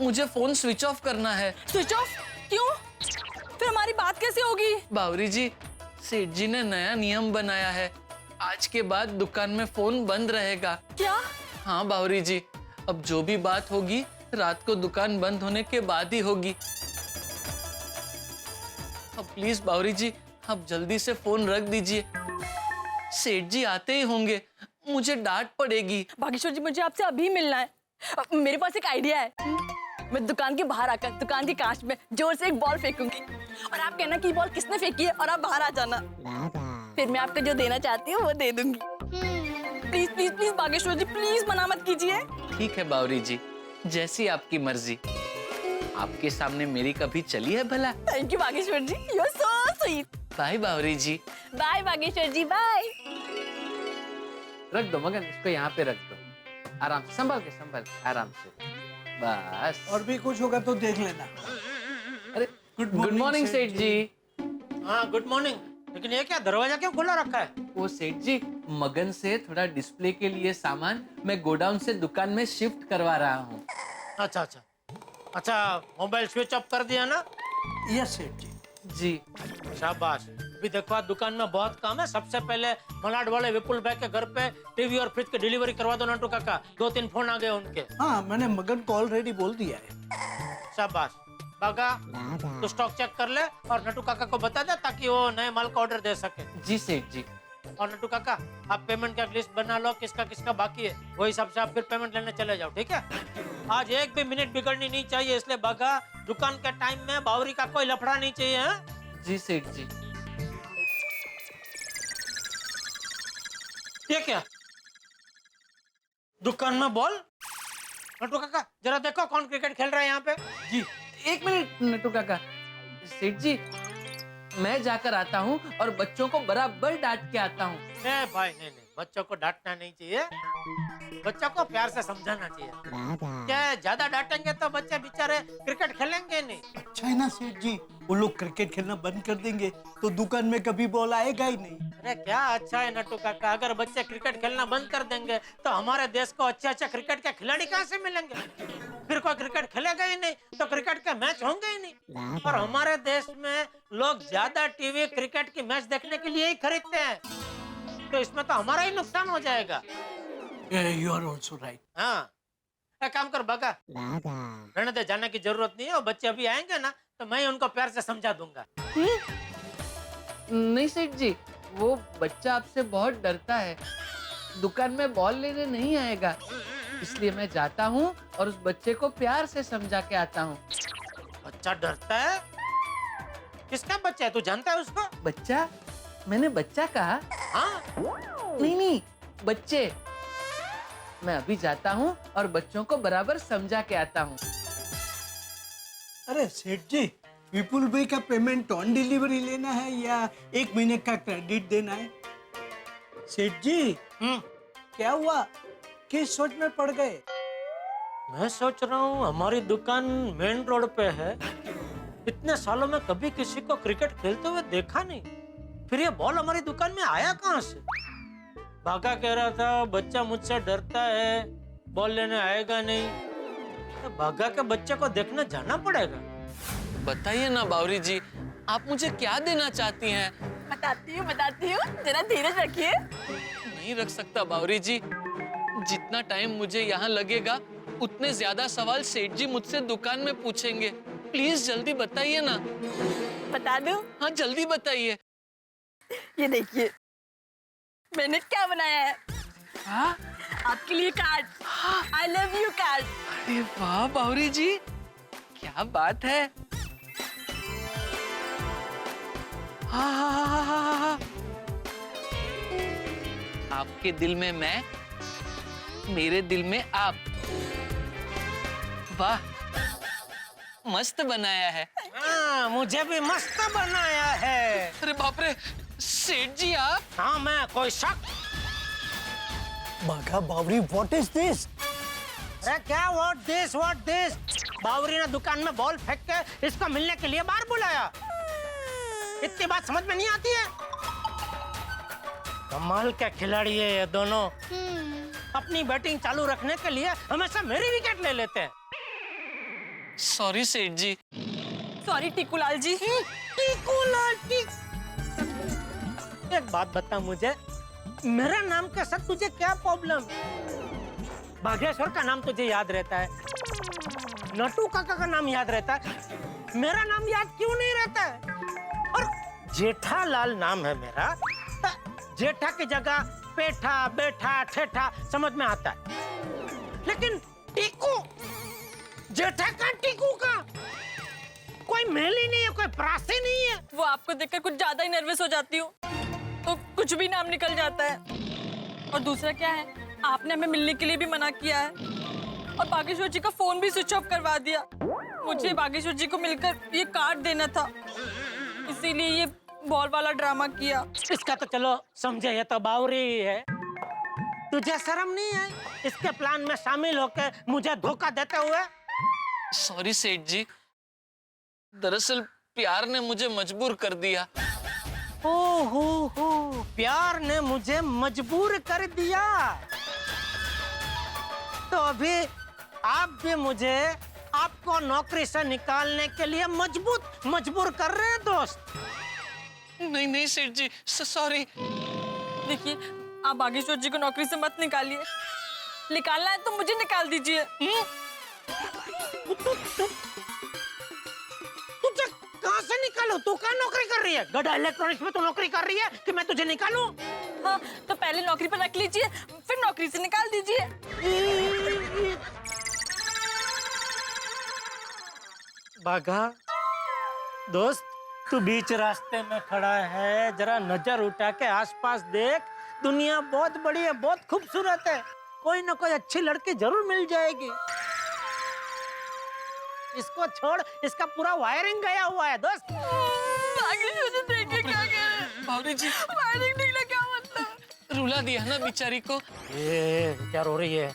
मुझे फोन स्विच ऑफ करना है। Switch off? क्यों? फिर हमारी बात कैसे होगी? बावरी जी, सेठ जी ने नया नियम बनाया है, आज के बाद दुकान में फोन बंद रहेगा। क्या? हाँ बावरी जी, अब जो भी बात होगी रात को दुकान बंद होने के बाद ही होगी। अब प्लीज बावरी जी, आप जल्दी से फोन रख दीजिए, सेठ जी आते ही होंगे, मुझे डांट पड़ेगी। बागेश्वर जी, मुझे आपसे अभी मिलना है। मेरे पास एक आइडिया है। मैं दुकान के बाहर आकर दुकान के कांच में जोर से एक बॉल फेंकूंगी और आप कहना कि बॉल किसने फेंकी है और आप बाहर आ जाना। फिर मैं आपको जो देना चाहती हूँ वो दे दूंगी। Please please please Bageshwar ji, please मना मत कीजिए। ठीक है बावरी जी, जैसी आपकी मर्जी। आपके सामने मेरी कभी चली है भला? Thank you Bageshwar ji, you are so sweet. Bye Bawri ji. Bye Bageshwar ji, bye. रख दो मगन, इसको यहाँ पे रख दो, आराम से संभाल के, आराम से, बस। और भी कुछ होगा तो देख लेना। अरे गुड मॉर्निंग सेठ जी। हाँ गुड मॉर्निंग, लेकिन ये क्या दरवाजा क्यों खुला रखा है? वो सेठ जी, मगन से थोड़ा डिस्प्ले के लिए सामान मैं गोडाउन से दुकान में शिफ्ट करवा रहा हूँ। अच्छा अच्छा अच्छा, मोबाइल स्विच ऑफ कर दिया ना? यस सेठ जी। जी शाबाश। अभी देखो आज दुकान में बहुत काम है, सबसे पहले मलाड वाले विपुल भाई के घर पे टीवी और फ्रिज की डिलीवरी करवा दो नट्टू काका, 2-3 फोन आ गए उनके। हाँ, मैंने मगन को ऑलरेडी बोल दिया है। शाबाश। बागा, तो स्टॉक चेक कर ले और नट्टू काका को बता दे ताकि वो नए माल का ऑर्डर दे सके। जी सेठ जी। और नट्टू काका, आप पेमेंट का लिस्ट बना लो, किसका किसका बाकी है, वही हिसाब से आप फिर पेमेंट लेने चले जाओ, ठीक है? आज एक भी मिनट बिगड़नी नहीं चाहिए, इसलिए बागा, दुकान के टाइम में बावरी का कोई लफड़ा नहीं चाहिए। है? जी सेठ जी। ये क्या? दुकान में बॉल? नट्टू काका जरा देखो कौन क्रिकेट खेल रहा है यहाँ पे। जी एक मिनट नट्टू काका। सेठ जी, मैं जाकर आता हूँ और बच्चों को बराबर डांट के आता हूँ। भाई नहीं नहीं, बच्चों को डांटना नहीं चाहिए। बच्चों को प्यार से समझाना चाहिए। क्या ज्यादा डांटेंगे तो बच्चे बेचारे क्रिकेट खेलेंगे नहीं। अच्छा है ना सेठ जी, वो लोग क्रिकेट खेलना बंद कर देंगे तो दुकान में कभी बॉल आएगा ही नहीं। अरे क्या अच्छा है नट्टू काका, अगर बच्चे क्रिकेट खेलना बंद कर देंगे तो हमारे देश को अच्छे क्रिकेट के खिलाड़ी कहाँ से मिलेंगे? फिर कोई क्रिकेट खेलेगा ही नहीं तो क्रिकेट के मैच होंगे ही नहीं। और हमारे देश में लोग ज्यादा टीवी क्रिकेट की मैच देखने के लिए ही खरीदते हैं, तो इसमें तो हमारा ही नुकसान हो जाएगा। You are also right. हाँ, एक काम कर बाका, रहने दे, जाने की जरूरत नहीं है। और बच्चे अभी आएंगे ना तो मैं उनको प्यार से समझा दूंगा। नहीं सेठ जी, वो बच्चा आपसे बहुत डरता है, दुकान में बॉल लेने नहीं आएगा, इसलिए मैं जाता हूँ और उस बच्चे को प्यार से समझा के आता हूँ। बच्चा डरता है? किसका बच्चा है, तू जानता है उसको? बच्चा? मैंने बच्चा कहा? हाँ? नहीं, बच्चे। मैं अभी जाता हूँ और बच्चों को बराबर समझा के आता हूँ। अरे सेठ जी, विपुल भाई का पेमेंट ऑन डिलीवरी लेना है या 1 महीने का क्रेडिट देना है? सेठ जी, क्या हुआ, किस सोच में पड़ गए? मैं सोच रहा हूँ हमारी दुकान मेन रोड पे है, इतने सालों में कभी किसी को क्रिकेट खेलते हुए देखा नहीं, फिर ये बॉल हमारी दुकान में आया कहाँ से? बाका कह रहा था बच्चा मुझसे डरता है, बॉल लेने आएगा नहीं, तो बागा के बच्चे को देखने जाना पड़ेगा। बताइए ना बावरी जी, आप मुझे क्या देना चाहती हैं? बताती हूँ, जरा धीरज रखिए। नहीं रख सकता बावरी जी, जितना टाइम मुझे यहाँ लगेगा उतने ज्यादा सवाल सेठ जी मुझसे दुकान में पूछेंगे। प्लीज जल्दी बताइए ना। बता दूं? हाँ जल्दी बताइए। ये देखिए, मैंने क्या बनाया है। हाँ? आपके लिए card, I love you card. अरे वाह बावरी जी, क्या बात है। हाँ। आपके दिल में मैं, मेरे दिल में आप। वाह, मस्त बनाया है। हाँ, मुझे भी मस्त बनाया है। अरे बाप रे, सेठ जी आप? हाँ, मैं, कोई शक? बाघा बावरी, व्हाट इज दिस? अरे क्या व्हाट दिस? बावरी ने दुकान में बॉल फेंक के इसको मिलने के लिए बाहर बुलाया। इतनी बात समझ में नहीं आती है? कमाल के खिलाड़ी है ये दोनों। अपनी बैटिंग चालू रखने के लिए हमेशा मेरी विकेट ले लेते हैं। सॉरी सेठ जी। सॉरी टीकूलाल जी। एक बात बता मुझे, मेरा नाम के साथ तुझे क्या प्रॉब्लम? बागेश्वर का नाम तुझे याद रहता है, नटू काका का नाम याद रहता है, मेरा नाम याद क्यों नहीं रहता है? और जेठालाल नाम है मेरा, जेठा की जगह पेठा, बेठा, ठेठा समझ में आता है, लेकिन टीकू, जेठा का टीकू का कोई मेल ही नहीं है, कोई प्रास ही नहीं है। वो आपको देखकर कुछ ज्यादा ही नर्वस हो जाती हूँ तो कुछ भी नाम निकल जाता है। और दूसरा क्या है, आपने हमें मिलने के लिए भी मना किया है और बागेश्वर जी का फोन भी स्विच ऑफ करवा दिया। मुझे बागेश्वर जी को मिलकर ये कार्ड देना था, इसीलिए ये बॉल वाला ड्रामा किया। इसका तो चलो समझे, ये तो बावरी ही है। तुझे शर्म नहीं है इसके प्लान में शामिल होकर मुझे धोखा देते हुए? सॉरी सेठ जी, दरअसल प्यार ने मुझे मजबूर कर दिया। हो, प्यार ने मुझे मजबूर कर दिया। तो अभी आप भी मुझे आपको नौकरी से निकालने के लिए मजबूर कर रहे हैं दोस्त। नहीं सेठ जी, सॉरी। देखिए, आप बागेश्वर जी को नौकरी से मत निकालिए, निकालना है तो मुझे निकाल दीजिए। तुझे कहाँ से निकालूं? तू कहाँ नौकरी कर रही है? गड़ा इलेक्ट्रॉनिक्स में तू नौकरी कर रही है कि मैं तुझे निकालूं? हाँ, तो पहले नौकरी पर रख लीजिए, फिर नौकरी से निकाल दीजिए। बाघा दोस्त, तू बीच रास्ते में खड़ा है, जरा नजर उठा के आसपास देख। दुनिया बहुत बड़ी है, बहुत खूबसूरत है, कोई ना कोई अच्छी लड़की जरूर मिल जाएगी। इसको छोड़, इसका पूरा वायरिंग गया हुआ है दोस्त। बागेश्वर जी देखिए क्या कह रहे हैं। बावरी जी, वायरिंग निकला क्या मतलब? रुला दिया ना बेचारी को। ये क्या रो रही है?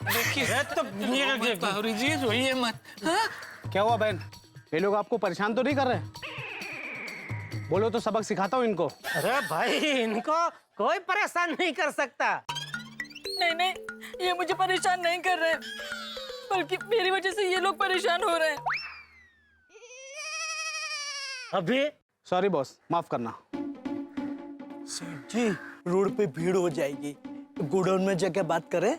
देखिए तो बावरी जी रोइए मत। हाँ? क्या हुआ बहन, ये लोग आपको परेशान तो नहीं कर रहे? बोलो तो सबक सिखाता हूँ इनको। अरे भाई, इनको कोई परेशान नहीं कर सकता। नहीं नहीं, ये मुझे परेशान नहीं कर रहे, बल्कि मेरी वजह से ये लोग परेशान हो रहे हैं। अभी सॉरी बॉस, माफ करना। सेठ जी, रोड पे भीड़ हो जाएगी, गोडाउन में जाके बात करें।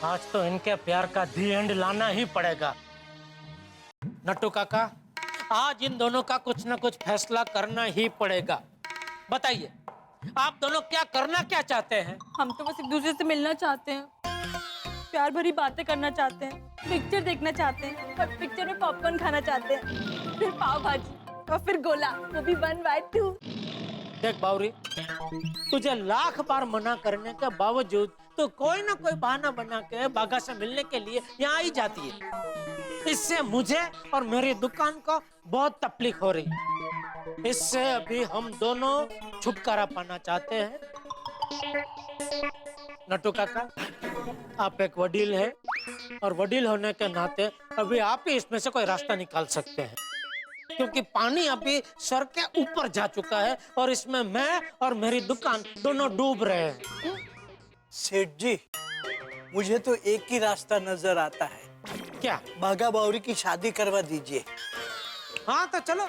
आज तो इनके प्यार का दी एंड लाना ही पड़ेगा। नट्टू काका, आज इन दोनों का कुछ ना कुछ फैसला करना ही पड़ेगा। बताइए, आप दोनों क्या करना क्या चाहते हैं? हम तो बस एक दूसरे से मिलना चाहते हैं, प्यार भरी बातें करना चाहते हैं, पिक्चर देखना चाहते हैं, और पिक्चर में पॉपकॉर्न खाना चाहते हैं, फिर पाव भाजी और फिर गोला, वो भी 1/2। देख बावरी, तुझे लाख बार मना करने के बावजूद तो कोई ना कोई बहाना बना के बागा से मिलने के लिए यहाँ आई जाती है। इससे मुझे और मेरी दुकान को बहुत तकलीफ हो रही है। इससे अभी हम दोनों छुटकारा पाना चाहते हैं। नट्टू काका, आप एक वडील है और वडील होने के नाते अभी आप ही इसमें से कोई रास्ता निकाल सकते हैं, क्योंकि पानी अभी सर के ऊपर जा चुका है और इसमें मैं और मेरी दुकान दोनों डूब रहे हैं। सेठ जी, मुझे तो एक ही रास्ता नजर आता है। क्या? बागा बावरी की शादी करवा दीजिए। हाँ तो चलो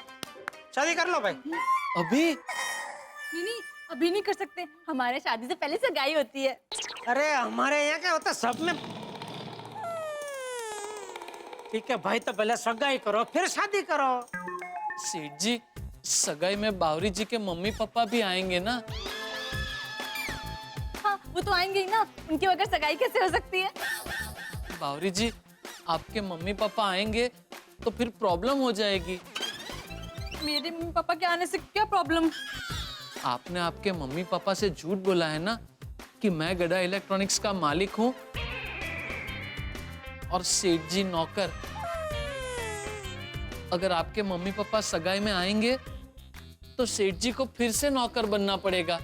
शादी कर लो भाई। अभी नहीं, अभी नहीं कर सकते, हमारे शादी से पहले सगाई होती है। अरे हमारे यहाँ क्या होता है, सब में। ठीक है भाई, तो पहले सगाई करो फिर शादी करो। सेठ जी, सगाई में बावरी जी के मम्मी पापा भी आएंगे ना? हाँ, वो तो आएंगे ही ना, उनके बगैर सगाई कैसे हो सकती है? बावरी जी, आपके मम्मी पापा आएंगे तो फिर प्रॉब्लम हो जाएगी। मेरे मम्मी पापा के आने से क्या प्रॉब्लम? आपने आपके मम्मी पापा से झूठ बोला है ना कि मैं गड़ा इलेक्ट्रॉनिक्स का मालिक हूँ और सेठ जी नौकर। अगर आपके मम्मी पापा सगाई में आएंगे तो सेठ जी को फिर से नौकर बनना पड़ेगा।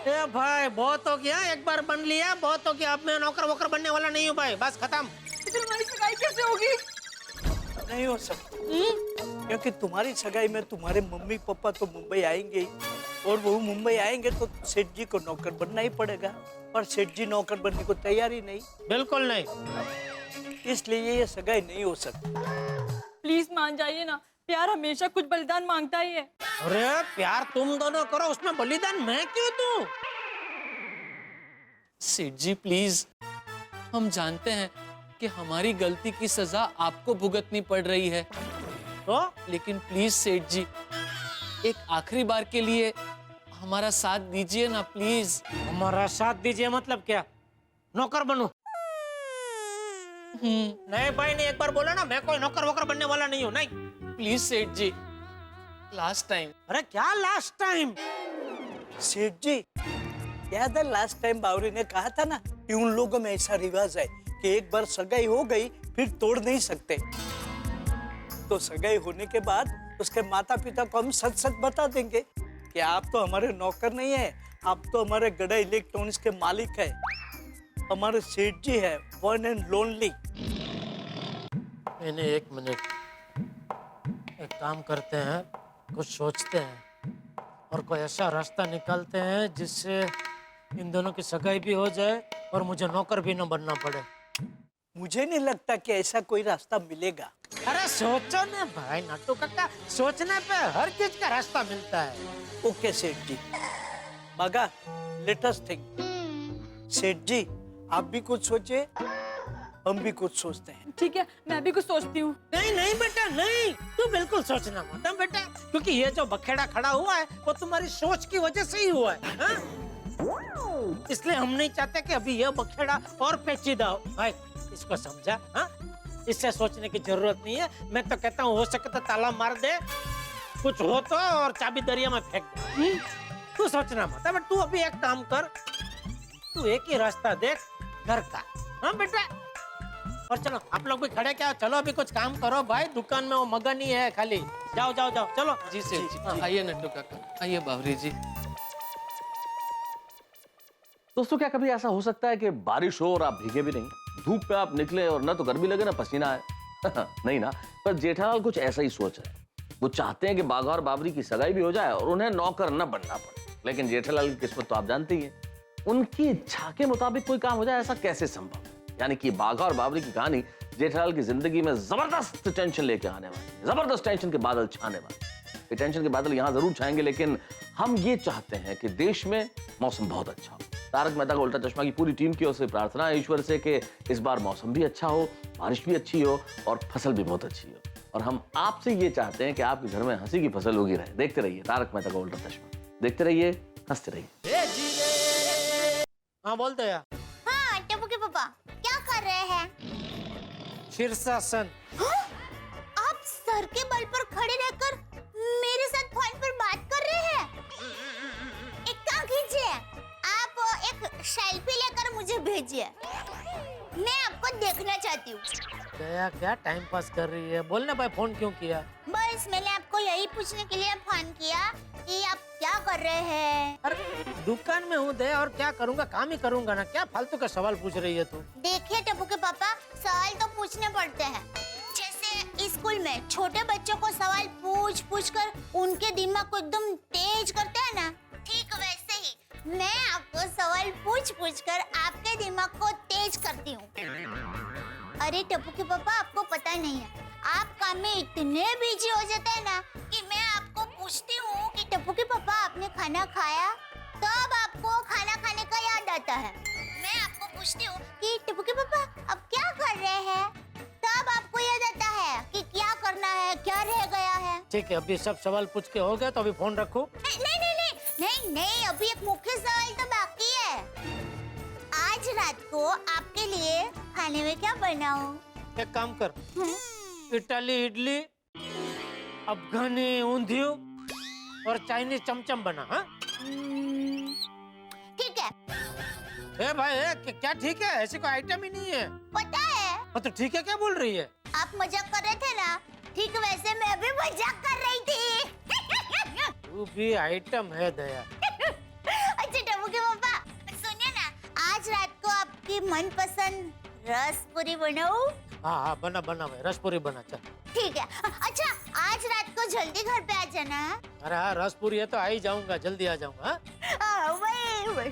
ए भाई, बहुत हो गया, एक बार बन लिया, बहुत हो गया। अब मैं नौकर वोकर बनने वाला नहीं हूँ भाई, बस खत्म। फिर हमारी सगाई कैसे होगी? नहीं हो सकती, क्योंकि तुम्हारी सगाई में तुम्हारे मम्मी पापा तो मुंबई आएंगे ही, और वो मुंबई आएंगे तो सेठ जी को नौकर बनना ही पड़ेगा, और सेठ जी नौकर बनने को तैयार ही नहीं। बिल्कुल नहीं, इसलिए ये सगाई नहीं हो सकती। प्लीज मान जाइए ना, प्यार हमेशा कुछ बलिदान मांगता ही है। अरे प्यार तुम दोनों करो, उसमें बलिदान मैं क्यों दूं? सेठ जी प्लीज, हम जानते हैं कि हमारी गलती की सजा आपको भुगतनी पड़ रही है, तो लेकिन प्लीज सेठ जी, एक आखिरी बार के लिए हमारा साथ दीजिए ना प्लीज। हमारा साथ दीजिए मतलब क्या? नौकर बनूं? नहीं भाई नहीं, एक बार बोला ना, मैं कोई नौकर वोकर बनने वाला नहीं हूँ। नहीं प्लीज सेठ जी, लास्ट टाइम। अरे क्या लास्ट टाइम? सेठ जी, याद है लास्ट टाइम बावरी ने कहा था ना कि उन लोगों में ऐसा रिवाज है कि एक बार सगाई हो गई फिर तोड़ नहीं सकते। तो सगाई होने के बाद उसके माता पिता को हम सच सच बता देंगे कि आप तो हमारे नौकर नहीं है, आप तो हमारे गड़ा इलेक्ट्रॉनिक्स के मालिक है, हमारे सेठ जी है, वन एंड लोनली। मैंने एक मिनट, एक काम करते हैं, कुछ सोचते हैं और कोई ऐसा रास्ता निकालते हैं जिससे इन दोनों की सगाई भी हो जाए और मुझे नौकर भी न बनना पड़े। मुझे नहीं लगता कि ऐसा कोई रास्ता मिलेगा। अरे सोचो ना भाई नट्टू काका, सोचने पे हर चीज का रास्ता मिलता है। ओके सेठ जी, बागा लेट अस थिंक। सेठ जी, आप भी कुछ सोचे, हम भी कुछ सोचते हैं। ठीक है, मैं भी कुछ सोचती हूँ। नहीं नहीं बेटा नहीं, तू बिल्कुल सोचना मत बेटा, क्योंकि ये जो बखेड़ा खड़ा हुआ है वो तुम्हारी सोच की वजह से ही हुआ है, हाँ? इसलिए हम नहीं चाहते कि अभी ये बखेड़ा और पेचीदा हो। भाई इसको समझा, हाँ? इससे सोचने की जरूरत नहीं है। मैं तो कहता हूँ हो सके तो ताला मार दे, कुछ हो तो, और चाबी दरिया में फेंक दे। तू सोचना मत, बट तू अभी एक काम कर, तू एक ही रास्ता देख घर का, हाँ बेटा? और चलो आप लोग भी खड़े क्या, चलो अभी कुछ काम करो भाई, दुकान में वो मगन ही है खाली। जाओ जाओ जाओ, चलो। जी सेठ जी, आइए नट्टू काका, आइए बावरी जी। दोस्तों, क्या कभी ऐसा हो सकता है कि बारिश हो और आप भीगे भी नहीं, धूप पे आप निकले और ना तो गर्मी लगे ना पसीना आए? नहीं ना। पर जेठालाल कुछ ऐसा ही सोच है। वो चाहते हैं कि बाघा और बाबरी की सगाई भी हो जाए और उन्हें नौकर न बनना पड़े। लेकिन जेठालाल की किस्मत तो आप जानते ही हैं। उनकी इच्छा के मुताबिक कोई काम हो जाए, ऐसा कैसे संभव? यानी कि बाघा और बाबरी की कहानी जेठालाल की जिंदगी में जबरदस्त टेंशन लेके आने वाली है, जबरदस्त टेंशन के बादल छाने वाले। ये टेंशन के बादल यहाँ जरूर छाएंगे, लेकिन हम ये चाहते हैं कि देश में मौसम बहुत अच्छा हो। तारक मेहता का उल्टा चश्मा की पूरी टीम की ओर से प्रार्थना है ईश्वर से कि इस बार मौसम भी अच्छा हो, बारिश भी अच्छी हो और फसल भी बहुत अच्छी हो। और हम आपसे ये चाहते हैं कि आपके घर में हंसी की फसल उगी रहे। देखते रहिए तारक मेहता का उल्टा चश्मा, देखते रहिए, हंसते रहिए। हाँ बोलते हैं। हाँ टप्पू के पापा क्या कर रहे हैं? शीर्षासन। आप सर के बल पर खड़े रहकर मेरे साथ फोन पर बात कर रहे हैं? एक काम कीजिए, आप एक सेल्फी लेकर मुझे भेजिए, मैं आपको देखना चाहती हूँ। दया क्या टाइम पास कर रही है? बोलना भाई फोन क्यों किया? बस मैंने आपको यही पूछने के लिए फोन किया कि आप क्या कर रहे हैं। अरे दुकान में हूँ दया, और क्या करूँगा, काम ही करूँगा ना। क्या फालतू का सवाल पूछ रही है तू? देखिए टप्पू के पापा, सवाल तो पूछने पड़ते हैं। जैसे स्कूल में छोटे बच्चों को सवाल पूछ पूछ कर उनके दिमाग को एकदम तेज करते हैं ना, ठीक वैसे ही मैं आपको सवाल पूछ पूछ कर आपके दिमाग को तेज करती हूँ। अरे टप्पू के पापा, आपको पता नहीं है, आप काम में इतने बिजी हो जाते हैं ना कि मैं आपको पूछती हूँ कि टप्पू के पापा आपने खाना खाया, तब आपको खाना खाने का याद आता है। मैं आपको पूछती हूँ कि टप्पू के पापा अब क्या कर रहे हैं, तब आपको याद आता है कि क्या करना है, क्या रह गया है। ठीक है, अभी सब सवाल पूछ के हो गया तो अभी फोन रखो। नहीं नहीं नहीं नहीं नहीं, अभी एक मुख्य सवाल तो बाकी है। आज रात को आपके लिए खाने में क्या बनाऊं? एक काम कर, इटाली इडली, अफगानी ऊंधियो और चाइनीज चमचम बना। हाँ ठीक है। ए भाई क्या ठीक है? ऐसी कोई आइटम ही नहीं है। पता है। तो ठीक है क्या बोल रही है? आप मजाक कर रहे थे ना, ठीक वैसे मैं भी मजाक कर रही थी। तू भी आइटम है दया। अच्छा टप्पू के पापा सुनिए ना, आज रात को आपकी मनपसंद रसपुरी बनाऊं? हाँ हाँ बना बना भाई, रसपुरी बना। चल ठीक है। अच्छा आज रात को जल्दी घर पे आ जाना। अरे हाँ रसपुरी है तो आ ही जाऊंगा, जल्दी आ जाऊंगा। वही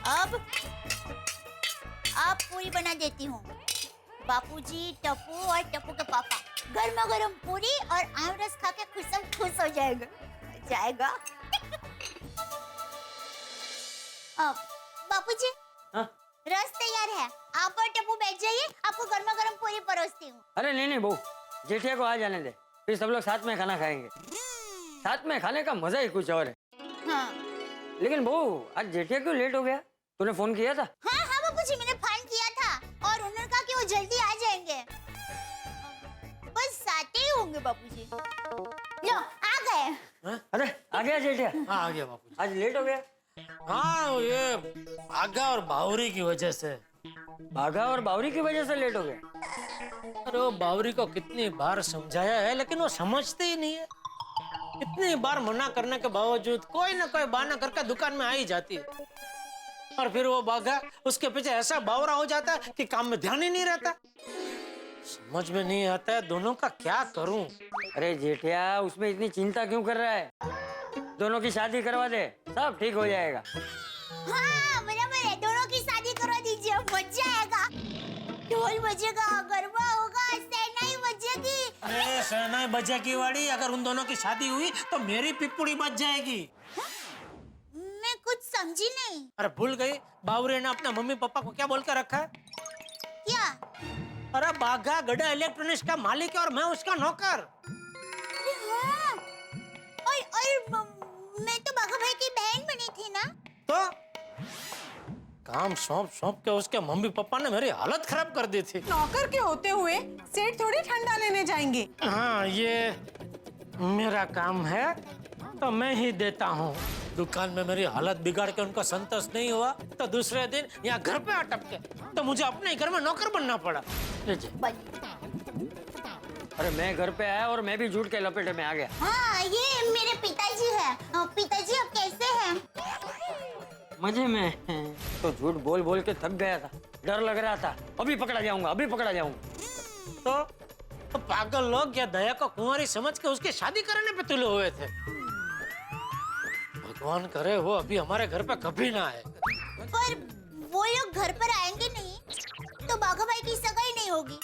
अब आप पूरी बना देती हूँ। बापूजी, टप्पू और टप्पू के पापा गर्मा गर्म पूरी और आम रस खा के खुश हो जाएगा। बापूजी, रस तैयार है, आप और टप्पू बैठ जाइए, आपको गर्मा गर्म पूरी परोसती हूँ। अरे नहीं बहू, जेठिया को आ जाने दे, फिर सब लोग साथ में खाना खाएंगे। साथ में खाने का मजा ही कुछ और है। हाँ। लेकिन बहू, आज जेठिया क्यों लेट हो गया? तूने फोन किया था? हाँ बापूजी, मैंने फोन किया था और उन्होंने कहा कि वो जल्दी आ जाएंगे। बस आते ही होंगे बापूजी। लो आ गए। अरे आ गया जेठिया? हाँ आ गया बापूजी। आज लेट हो गया? हाँ ये बाघा और बावरी की वजह से। बाघा और बावरी की वजह से लेट हो गया? अरे वो बावरी को कितनी बार समझाया है, लेकिन वो समझते ही नहीं है। इतनी बार मना करने के बावजूद कोई ना कोई बहाना करके दुकान में आ ही जाती है। और फिर वो बाघा उसके पीछे ऐसा बावरा हो जाता है कि काम में ध्यान ही नहीं रहता। समझ में नहीं आता है दोनों का क्या करूं। अरे जेठिया, उसमें इतनी चिंता क्यों कर रहा है? दोनों की शादी करवा दे, सब ठीक हो जाएगा। हाँ बराबर है, दोनों की शादी करवा दीजिए, मजा आएगा। ढोल बजेगा, गरबा होगा, शहनाई बजेगी। अरे शहनाई बजेगी वाली, अगर उन दोनों की शादी हुई तो मेरी पिपुड़ी बच जाएगी। मैं कुछ समझी नहीं। अरे भूल गई, बावरी ने अपने मम्मी पापा को क्या बोल कर रखा है? क्या? अरे बाघा गड़ा इलेक्ट्रॉनिक्स का मालिक है और मैं उसका नौकर। अरे हाँ, और मैं तो बाघा भाई की बहन बनी थी ना। तो काम सौंप के उसके मम्मी पापा ने मेरी हालत खराब कर दी थी। नौकर के होते हुए सेठ थोड़ी ठंडा लेने जाएंगे। हाँ ये मेरा काम है तो मैं ही देता हूँ। दुकान में मेरी हालत बिगाड़ के उनको संतोष नहीं हुआ तो दूसरे दिन यहाँ घर पे अटक के तो मुझे अपने घर में नौकर बनना पड़ा। अरे मैं घर पे आया और मैं भी झूठ के लपेटे में आ गया। हाँ, ये मेरे पिताजी हैं। पिताजी आप कैसे हैं? मजे में। तो झूठ बोल बोल के थक गया था, डर लग रहा था, अभी पकड़ा जाऊंगा, अभी पकड़ा जाऊंगा। तो पागल लोग क्या दया को कुंवारी समझ के उसकी शादी करने पे तुले हुए थे। भगवान करे वो अभी हमारे घर पे कभी ना आए। पर वो लोग घर पर आएंगे नहीं तो बाघा भाई की सगाई नहीं होगी,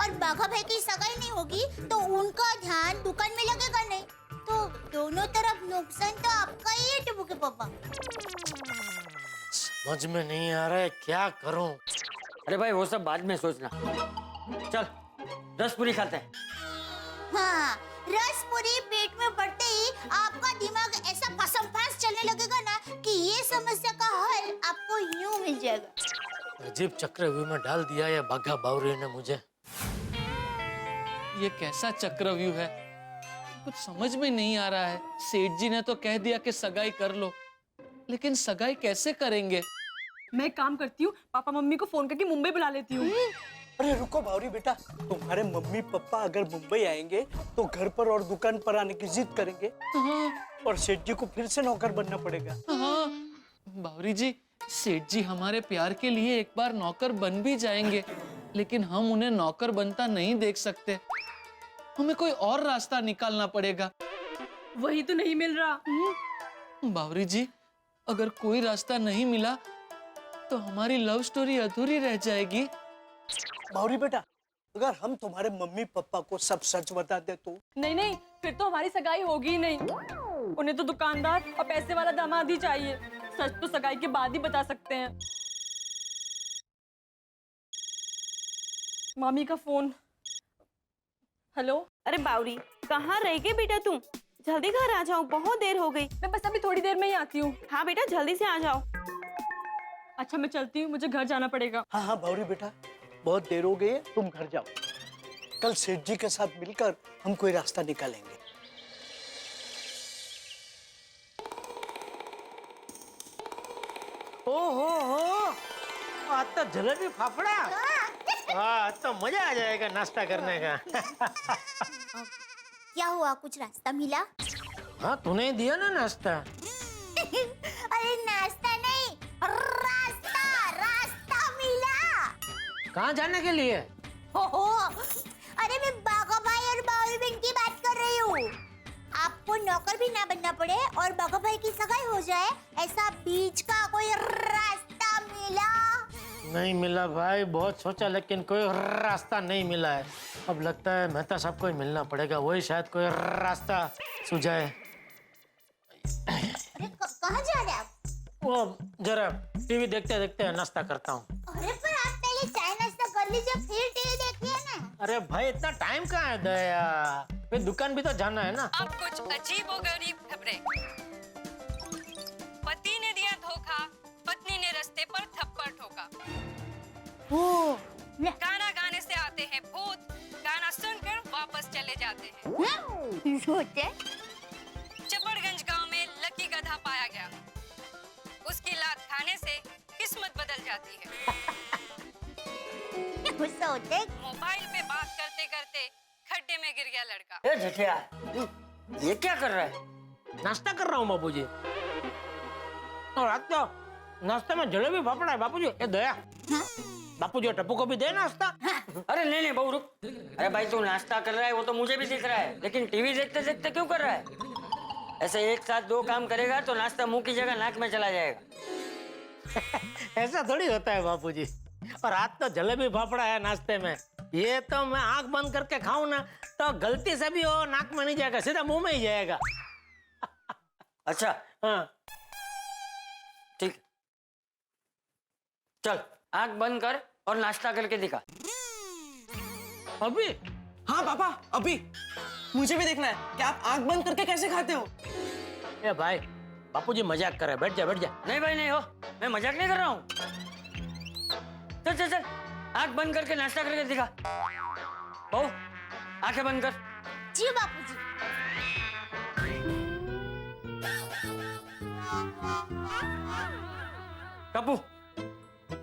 और बाघा भाई की सगाई नहीं होगी तो उनका ध्यान दुकान में लगेगा नहीं, तो दोनों तरफ नुकसान तो आपका ही है टप्पू के पापा। समझ में नहीं आ रहा है क्या करूं। अरे भाई वो सब बाद में सोचना, चल रस पूरी खाते हैं। हाँ, रस पूरी पेट में पड़ते ही आपका दिमाग ऐसा फसम-फस चलने लगेगा ना कि ये समस्या का हल आपको यूं मिल जाएगा। अजीब चक्रव्यूह में डाल दिया ये बाघा बावरी ने मुझे। ये कैसा चक्रव्यूह है, कुछ समझ में नहीं आ रहा है। सेठ जी ने तो कह दिया कि सगाई कर लो, लेकिन सगाई कैसे करेंगे? मैं एक काम करती हूँ, पापा मम्मी को फोन करके मुंबई बुला लेती हूँ। अरे रुको बावरी बेटा, तुम्हारे मम्मी पापा अगर मुंबई आएंगे तो घर पर और दुकान पर आने की जिद करेंगे। और सेठ जी को फिर से नौकर बनना पड़ेगा। हाँ बावरी जी, सेठ जी हमारे प्यार के लिए एक बार नौकर बन भी जाएंगे, लेकिन हम उन्हें नौकर बनता नहीं देख सकते। हमें कोई और रास्ता निकालना पड़ेगा। वही तो नहीं मिल रहा। बावरी जी, अगर कोई रास्ता नहीं मिला तो हमारी लव स्टोरी अधूरी रह जाएगी। बावरी बेटा, अगर हम तुम्हारे मम्मी पापा को सब सच बता दे तो? नहीं नहीं, फिर तो हमारी सगाई होगी ही नहीं। उन्हें तो दुकानदार और पैसे वाला दामाद ही चाहिए। सच तो सगाई के बाद ही बता सकते हैं। मामी का फोन। हेलो। अरे बावरी, कहाँ रह गए बेटा तुम? जल्दी घर आ जाओ, बहुत देर हो गई। मैं बस अभी थोड़ी देर में ही आती हूँ। हाँ बेटा, जल्दी से आ जाओ। अच्छा मैं चलती हूँ, मुझे घर जाना पड़ेगा। हाँ हाँ बावरी बेटा, बहुत देर हो गई है, तुम घर जाओ। कल सेठ जी के साथ मिलकर हम कोई रास्ता निकालेंगे। ओहो हो, आज तो जलेबी फाफड़ा। हाँ, तो मजा आ जाएगा नाश्ता करने का। क्या हुआ, कुछ रास्ता मिला? हाँ, तूने दिया ना नाश्ता। अरे नाश्ता नहीं, रास्ता मिला। कहाँ जाने के लिए? हो, अरे मैं बाघा भाई और बावरी बहन की बात कर रही हूँ। आपको नौकर भी ना बनना पड़े और बाघा भाई की सगाई हो जाए, ऐसा बीच का कोई रास्ता मिला? नहीं मिला भाई, बहुत सोचा लेकिन कोई रास्ता नहीं मिला है। अब लगता है मेहता साहब को ही मिलना पड़ेगा, वही शायद कोई रास्ता सुझाए। अरे कहाँ जा रहे आप? वो जरा टीवी देखते देखते नाश्ता करता हूँ। अरे पर आप पहले चाय नाश्ता कर लीजिए, फिर टीवी देखिए ना। अरे भाई इतना टाइम कहाँ है दया, फिर दुकान भी तो जाना है ना। अब कुछ अजीब और गरीब खबरें। पति ने दिया धोखा, पत्नी ने रास्ते पर थप्पड़ ठोका। गाना गाने से आते हैं भूत, गाना सुनकर वापस चले जाते हैं। चपड़गंज गांव में लकी गधा पाया गया। उसकी लात खाने से किस्मत बदल जाती है। गुस्सा होते? मोबाइल पे बात करते करते खड्डे में गिर गया लड़का। ए झटिया, ये क्या कर रहा है? नाश्ता कर रहा हूँ बापूजी। और आज तो नाश्ते में जलेबी फाफड़ा है बापूजी। ये दया, बापूजी टप्पू को भी दे नाश्ता। अरे नहीं नहीं बहू रुक। अरे भाई तू नाश्ता कर रहा है वो तो मुझे भी दिख रहा है, लेकिन टीवी देखते देखते क्यों कर रहा है? ऐसे एक साथ दो काम करेगा तो नाश्ता मुंह की जगह नाक में चला जाएगा। ऐसा थोड़ी होता है बापूजी। और आज तो जलेबी फाफड़ा है नाश्ते में, ये तो मैं आंख बंद करके खाऊं ना तो गलती से भी वो नाक में नहीं जाएगा, सीधा मुंह में ही जाएगा। अच्छा हाँ ठीक, चल आंख बंद कर और नाश्ता करके दिखा। अभी? हाँ पापा, अभी। मुझे भी देखना है कि आप आंख बंद करके कैसे खाते हो। ए भाई, बापूजी मजाक कर रहे, बैठ जा बैठ जा। नहीं भाई नहीं हो, मैं मजाक नहीं कर रहा हूँ। चल चल चल, आंख बंद करके नाश्ता करके दिखा। ओ, आंखें बंद कर। जी बापूजी। टप्पू।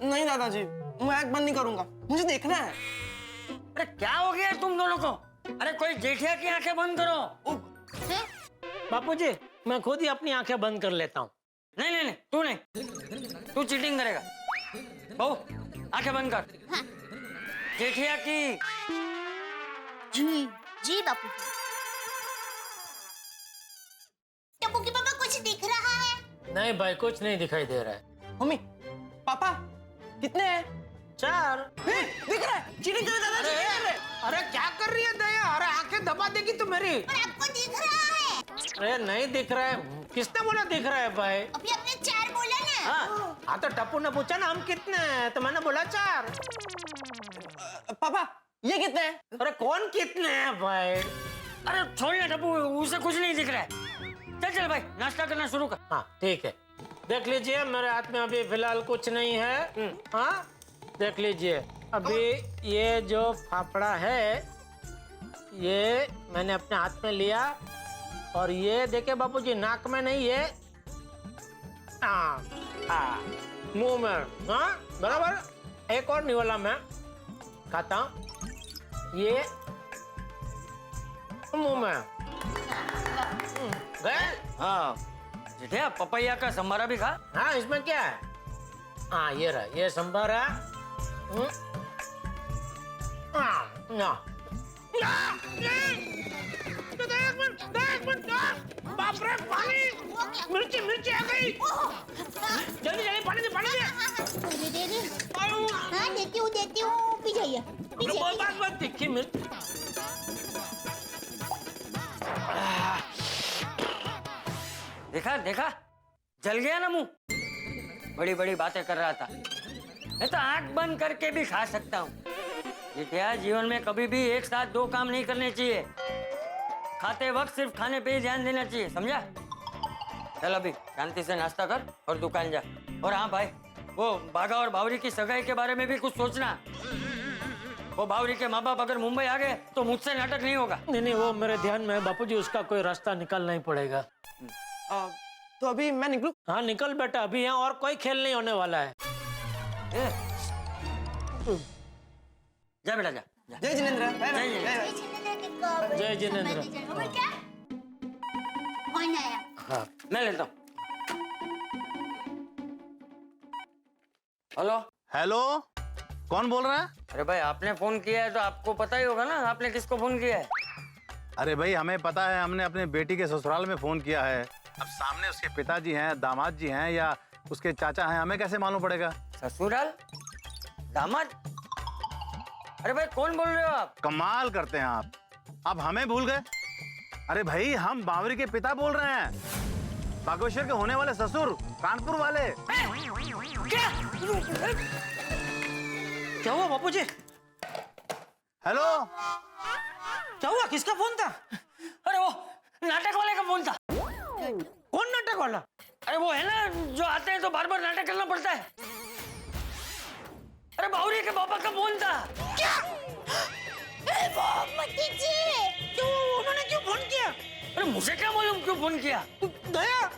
नहीं दादाजी, मैं आंख बंद नहीं करूंगा, मुझे देखना है। अरे क्या हो गया तुम दोनों को? अरे कोई जेठिया की आंखें बंद करो। बापूजी मैं खुद ही अपनी आंखें बंद कर लेता हूँ। नहीं नहीं नहीं, तू नहीं, तू चीटिंग करेगा। बहू आंखें बंद कर। जेठिया की। जी जी बापू। टप्पू की पापा कुछ दिख रहा है? नहीं भाई कुछ नहीं दिखाई दे रहा है। मम्मी पापा कितने हैं? 4। दिख रहा है, चीटिंग कर रहे दादा, चीटिंग कर रहे। अरे क्या कर रही है दया? अरे आंखें दबा देगी तू मेरी। पर आपको दिख रहा है? अरे नहीं दिख रहा है। किसने बोला दिख रहा है भाई? अभी आपने 4 बोला ना। हाँ तो टप्पू ने पूछा ना हम कितने हैं, तो मैंने बोला 4। पापा ये कितने हैं? अरे कौन कितने हैं भाई? अरे छोड़ ना टप्पू, उसे कुछ नहीं दिख रहा है। चल चल भाई नाश्ता करना शुरू कर। हाँ ठीक है, देख लीजिए मेरे हाथ में अभी फिलहाल कुछ नहीं है। हाँ देख लीजिए, अभी ये जो फाफड़ा है ये मैंने अपने हाथ में लिया, और ये देखे बापूजी नाक में नहीं, ये मुंह में। हाँ बराबर। एक और निवाला मैं खाता हूँ, ये मुंह में गए। हाँ जेठिया पपैया का संभारा भी खा। हाँ इसमें क्या है? हाँ ये रहा, ये संभारा। ना बाप रे पानी, मिर्ची मिर्ची आ गई। जल्दी जल्दी पानी दे, पानी दे। दे। हाँ देती हूँ पी जाइए। बस तीखी मिर्च। देखा देखा, जल गया ना मुंह। बड़ी बड़ी बातें कर रहा था, मैं तो आंख बंद करके भी खा सकता हूँ। जेठिया जीवन में कभी भी एक साथ 2 काम नहीं करने चाहिए। खाते वक्त सिर्फ खाने पे ही ध्यान देना चाहिए, समझा? चल अभी शांति से नाश्ता कर और दुकान जा। और हाँ भाई, वो बाघा और बावरी की सगाई के बारे में भी कुछ सोचना। वो बावरी के माँ बाप अगर मुंबई आ गए तो मुझसे नाटक नहीं होगा। नहीं वो मेरे ध्यान में है बापूजी, उसका कोई रास्ता निकालना ही पड़ेगा। तो अभी मैं निकलूं? हाँ निकल बेटा, अभी यहाँ और कोई खेल नहीं होने वाला है। जा बेटा जा। जय जिनेंद्र। जय जिनेंद्र। कौन आया? हाँ मैं लेता हूँ। हेलो हेलो, कौन बोल रहा है? अरे भाई आपने फोन किया है तो आपको पता ही होगा ना, आपने किसको फोन किया है? अरे भाई हमें पता है, हमने अपने बेटी के ससुराल में फोन किया है। अब सामने उसके पिताजी हैं, दामाद जी हैं या उसके चाचा हैं, हमें कैसे मालूम पड़ेगा? ससुराल? दामाद? अरे भाई कौन बोल रहे हो आप? कमाल करते हैं आप, अब हमें भूल गए। अरे भाई हम बावरी के पिता बोल रहे हैं, बागेश्वर के होने वाले ससुर, कानपुर वाले। क्या हुआ बापूजी? हेलो, क्या हुआ? किसका फोन था? अरे वो नाटक वाले का फोन था। कौन नाटक वाला? अरे वो है ना जो आते हैं तो बार बार नाटक करना पड़ता है। अरे बावरी के पापा का फोन था। क्या? मत कीजिए। क्यों, उन्होंने क्यों फोन किया? अरे मुझे क्या मालूम क्यों फोन किया? दया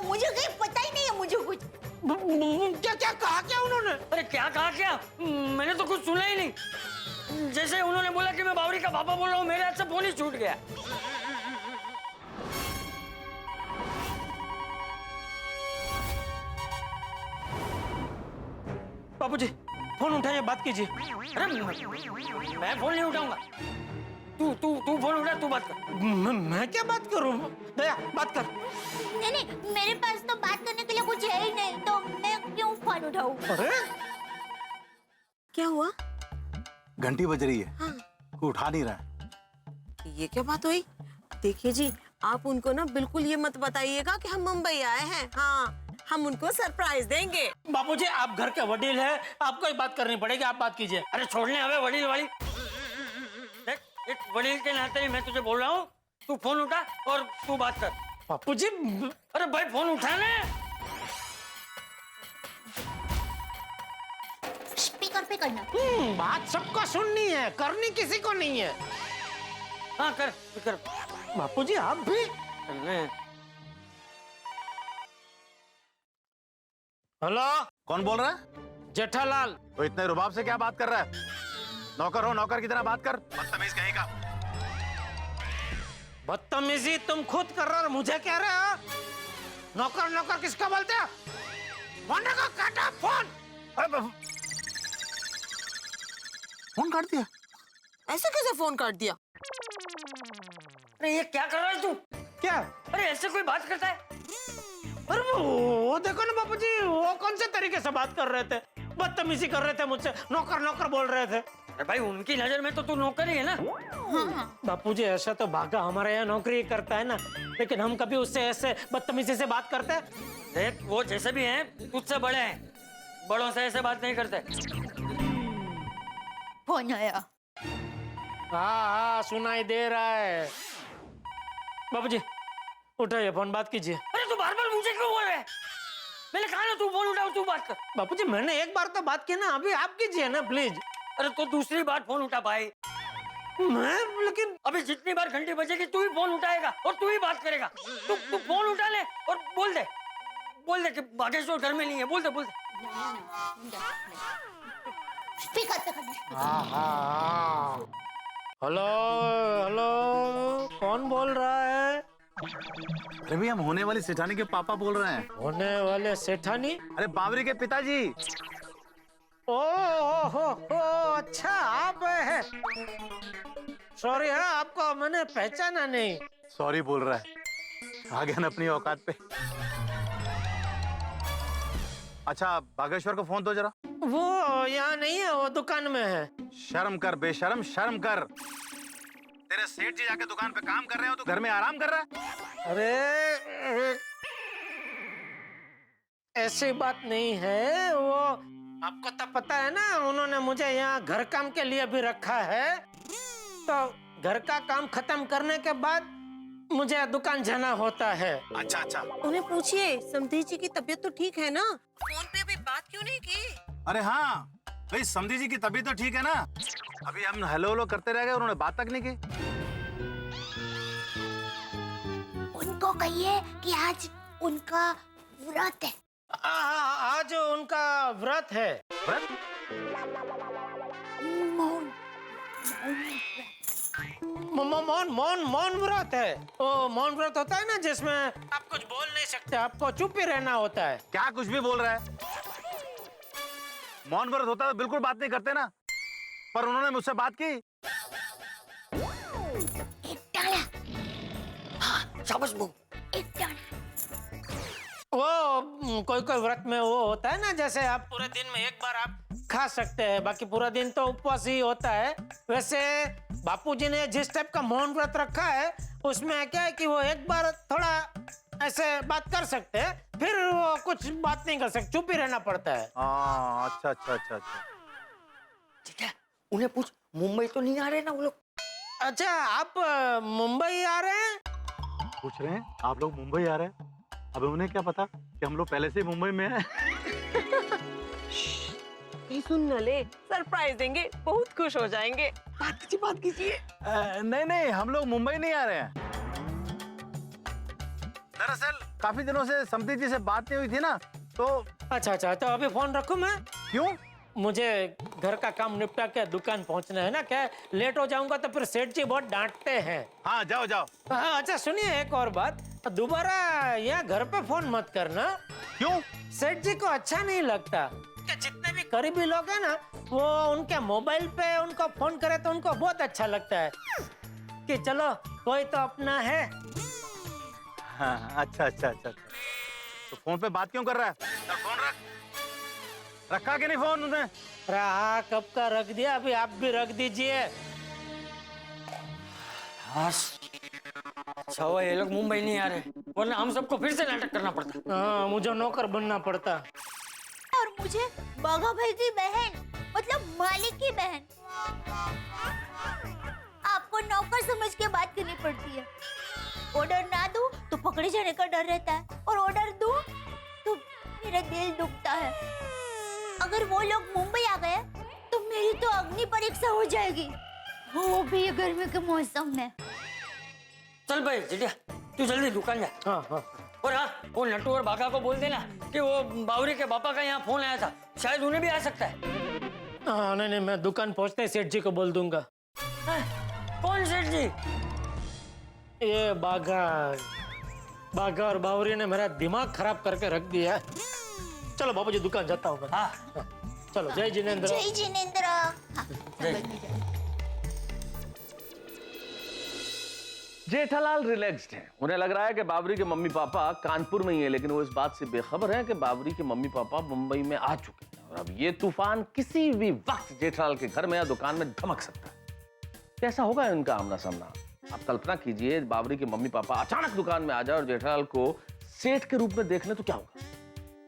मुझे कहीं पता ही नहीं है, मुझे कुछ। क्या क्या कहा क्या उन्होंने? अरे क्या कहा क्या? मैंने तो कुछ सुना ही नहीं। जैसे उन्होंने बोला कि मैं बावरी का पापा बोल रहा हूँ, मेरे हाथ से फोन ही छूट गया। बापूजी फोन उठाइए, बात कीजिए। अरे मैं फोन नहीं उठाऊंगा। तू फोन उठा, तू बात कर। मैं क्या बात करूं? दया बात कर। नहीं मेरे पास तो बात करने के लिए कुछ है ही नहीं, तो मैं क्यों फोन उठाऊं? अरे क्या हुआ? घंटी बज रही है। हाँ। कोई उठा नहीं रहा है। ये क्या बात हुई? देखिए जी, आप उनको ना बिल्कुल ये मत बताइएगा कि हम मुंबई आए हैं। हाँ हम उनको सरप्राइज देंगे। बापूजी आप घर के वडील हैं, आपको ही बात करनी पड़ेगी, आप बात कीजिए। अरे छोड़ने हमें वडील वाली। देख एक वडील के नाते ही मैं तुझे बोल रहा हूँ, तू फोन उठा और तू बात कर। बापूजी अरे भाई फोन उठा ना। स्पीकर पे करना। बात सबको सुननी है, करनी किसी को नहीं है। हाँ कर कर। बापूजी आप भी। हेलो, कौन बोल रहा है? जेठालाल। तो इतने रुबाब से क्या बात कर रहा है? नौकर हो, नौकर की तरह बात कर। बदतमीज कहेगा। बदतमीजी तुम खुद कर रहे हो और मुझे कह रहे हो? नौकर नौकर किसका बोलते हो? वरना को काटा फोन। फोन काट दिया? ऐसे कैसे फोन काट दिया? अरे ये क्या कर रहा है तू? क्या? अरे ऐसे कोई बात करता है? अरे वो देखो ना बापूजी, वो कौन से तरीके से बात कर रहे थे? बदतमीजी कर रहे थे मुझसे, नौकर नौकर बोल रहे थे। अरे भाई उनकी नजर में तो तू नौकर ही है ना। बापूजी ऐसा तो भागा हमारे यहाँ नौकरी करता है ना, लेकिन हम कभी उससे ऐसे बदतमीजी से बात करते हैं? देख वो जैसे भी हैं तुझसे बड़े हैं, बड़ों से ऐसे बात नहीं करते। फोन आया। हाँ सुनाई दे रहा है। बापूजी उठाइए फोन, बात कीजिए। अरे तू बार बार मुझे क्यों बोल रहा है? मैंने कहा ना तू फोन उठाओ, तू बात कर। बापूजी मैंने एक बार तो बात की ना, अभी आप कीजिए ना प्लीज। अरे तो दूसरी बार फोन उठा भाई। मैं लेकिन अभी जितनी बार घंटी बजेगी तू ही फोन उठाएगा और तू ही बात करेगा। तू फोन उठा ले और बोल दे कि बागेश्वर घर में नहीं है। बोल दे स्पीकर पे करना। हेलो हेलो, कौन बोल रहा है? अरे भैया हम होने वाली सेठानी के पापा बोल रहे हैं। होने वाले सेठानी? अरे बावरी के पिताजी। ओ अच्छा आप हैं। सॉरी है, आपको मैंने पहचाना नहीं। सॉरी बोल रहा है, आ गया ना अपनी औकात पे। अच्छा बागेश्वर को फोन दो जरा। वो यहाँ नहीं है, वो दुकान में है। शर्म कर बेशर्म, शर्म कर। तेरे सेठ जी जाके दुकान पे काम कर रहे हो, तो घर में आराम कर रहा है। अरे ऐसी बात नहीं है, वो आपको तो पता है ना, उन्होंने मुझे यहाँ घर काम के लिए भी रखा है, तो घर का काम खत्म करने के बाद मुझे दुकान जाना होता है। अच्छा उन्हें पूछिए समधी जी की तबीयत तो ठीक है ना? फोन पे अभी बात क्यों नहीं की? अरे हाँ भाई, समधी जी की तबीयत तो ठीक है ना? अभी हम हेलो हेलो करते रह गए, उन्होंने बात तक नहीं की। उनको कहिए कि आज उनका व्रत है। आज उनका व्रत है। व्रत? मौन व्रत है। वो मौन व्रत होता है ना, जिसमें आप कुछ बोल नहीं सकते, आपको चुप ही रहना होता है। क्या कुछ भी बोल रहा है? मौन व्रत होता तो बिल्कुल बात नहीं करते ना, पर उन्होंने मुझसे बात की। शाबाश बहू। वो कोई व्रत में वो होता है ना, जैसे आप पूरे दिन में एक बार आप खा सकते हैं, बाकी पूरा दिन तो उपवास ही होता है। वैसे बापूजी ने जिस टाइप का मौन व्रत रखा है, उसमें क्या है कि वो एक बार थोड़ा ऐसे बात कर सकते हैं, फिर वो कुछ बात नहीं कर सकते, चुप ही रहना पड़ता है। अच्छा। ठीक है, उन्हें पूछ मुंबई तो नहीं आ रहे ना वो लोग? अच्छा आप मुंबई आ रहे हैं? पूछ रहे हैं आप लोग मुंबई आ रहे हैं? अबे उन्हें क्या पता कि हम लोग पहले से मुंबई में हैं। सुन न ले, सरप्राइज देंगे, बहुत खुश हो जाएंगे। बात कीजिए। नहीं हम लोग मुंबई नहीं आ रहे हैं। दरअसल काफी दिनों से समधी जी से बात नहीं हुई थी ना, तो अच्छा तो अभी फोन रखूं मैं? क्यों? मुझे घर का काम निपटा के दुकान पहुंचना है ना, क्या लेट हो जाऊंगा तो फिर सेठ जी बहुत डांटते हैं। हाँ जाओ। हाँ अच्छा सुनिए, एक और बात, दोबारा यहाँ घर पे फोन मत करना। क्यों? सेठ जी को अच्छा नहीं लगता कि जितने भी करीबी लोग हैं ना, वो उनके मोबाइल पे उनको फोन करे तो उनको बहुत अच्छा लगता है कि चलो कोई तो अपना है। हाँ, अच्छा। तो फोन पे बात क्यों कर रहा है? चल फोन रख। रखा कि नहीं फोन उसने? रहा कब का रख दिया, अभी आप भी रख दीजिए। अच्छा हुआ ये लोग मुंबई नहीं आ रहे, वरना हम सबको फिर से नाटक करना पड़ता। हाँ मुझे नौकर बनना पड़ता। और मुझे बाघा भाई की बहन, मतलब मालिक की बहन। आपको नौकर समझ के बात करनी पड़ती है। ऑर्डर ना दूं तो पकड़े जाने का डर रहता है, और ऑर्डर दूं तो मेरा दिल दुखता है। अगर वो लोग मुंबई आ गए तो मेरी तो अग्नि परीक्षा हो जाएगी, वो भी गर्मी के मौसम में। चल भाई जिटिया, तू जल्दी दुकान जा। हाँ। और हाँ, वो नट्टू और बाघा को बोल देना कि वो बावरी के पापा का यहाँ फोन आया था, शायद उन्हें भी आ सकता है। हाँ, नहीं, मैं दुकान पहुंचते ही सेठ जी को बोल दूंगा। कौन सेठ जी? ये बाघा और बावरी ने मेरा दिमाग खराब करके रख दिया। चलो बाबूजी, दुकान जाता हूँ। हाँ। चलो, जय जिनेंद्र। जय जिनेंद्र। जेठालाल रिलैक्स्ड हैं। उन्हें लग रहा है कि बाबरी के मम्मी पापा कानपुर में ही है, लेकिन वो इस बात से बेखबर हैं कि बाबरी के मम्मी पापा मुंबई में आ चुके हैं और अब ये तूफान किसी भी वक्त जेठालाल के घर में या दुकान में धमक सकता है। कैसा होगा इनका आमना सामना? आप कल्पना कीजिए, बाबरी के मम्मी पापा अचानक दुकान में आ जाए और जेठालाल को सेठ के रूप में देख ले तो क्या होगा?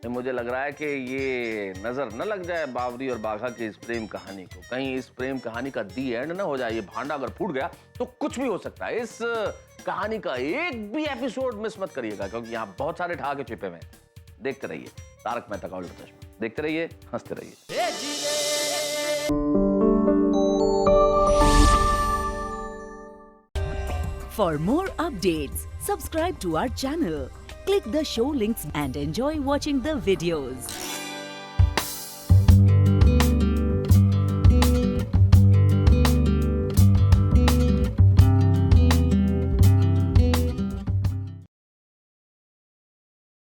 मुझे लग रहा है कि ये नजर न लग जाए बाबरी और बाघा की इस प्रेम कहानी को। कहीं इस प्रेम कहानी का दी एंड न हो जाए। ये भांडा अगर फूट गया तो कुछ भी हो सकता है। इस कहानी का एक भी एपिसोड मिस मत करिएगा, क्योंकि यहाँ बहुत सारे ठहाके छिपे हुए हैं। देखते रहिए तारक मेहता का उल्टा चश्मा। देखते रहिए, हंसते रहिए। For more updates, subscribe to our channel, click the show links and enjoy watching the videos.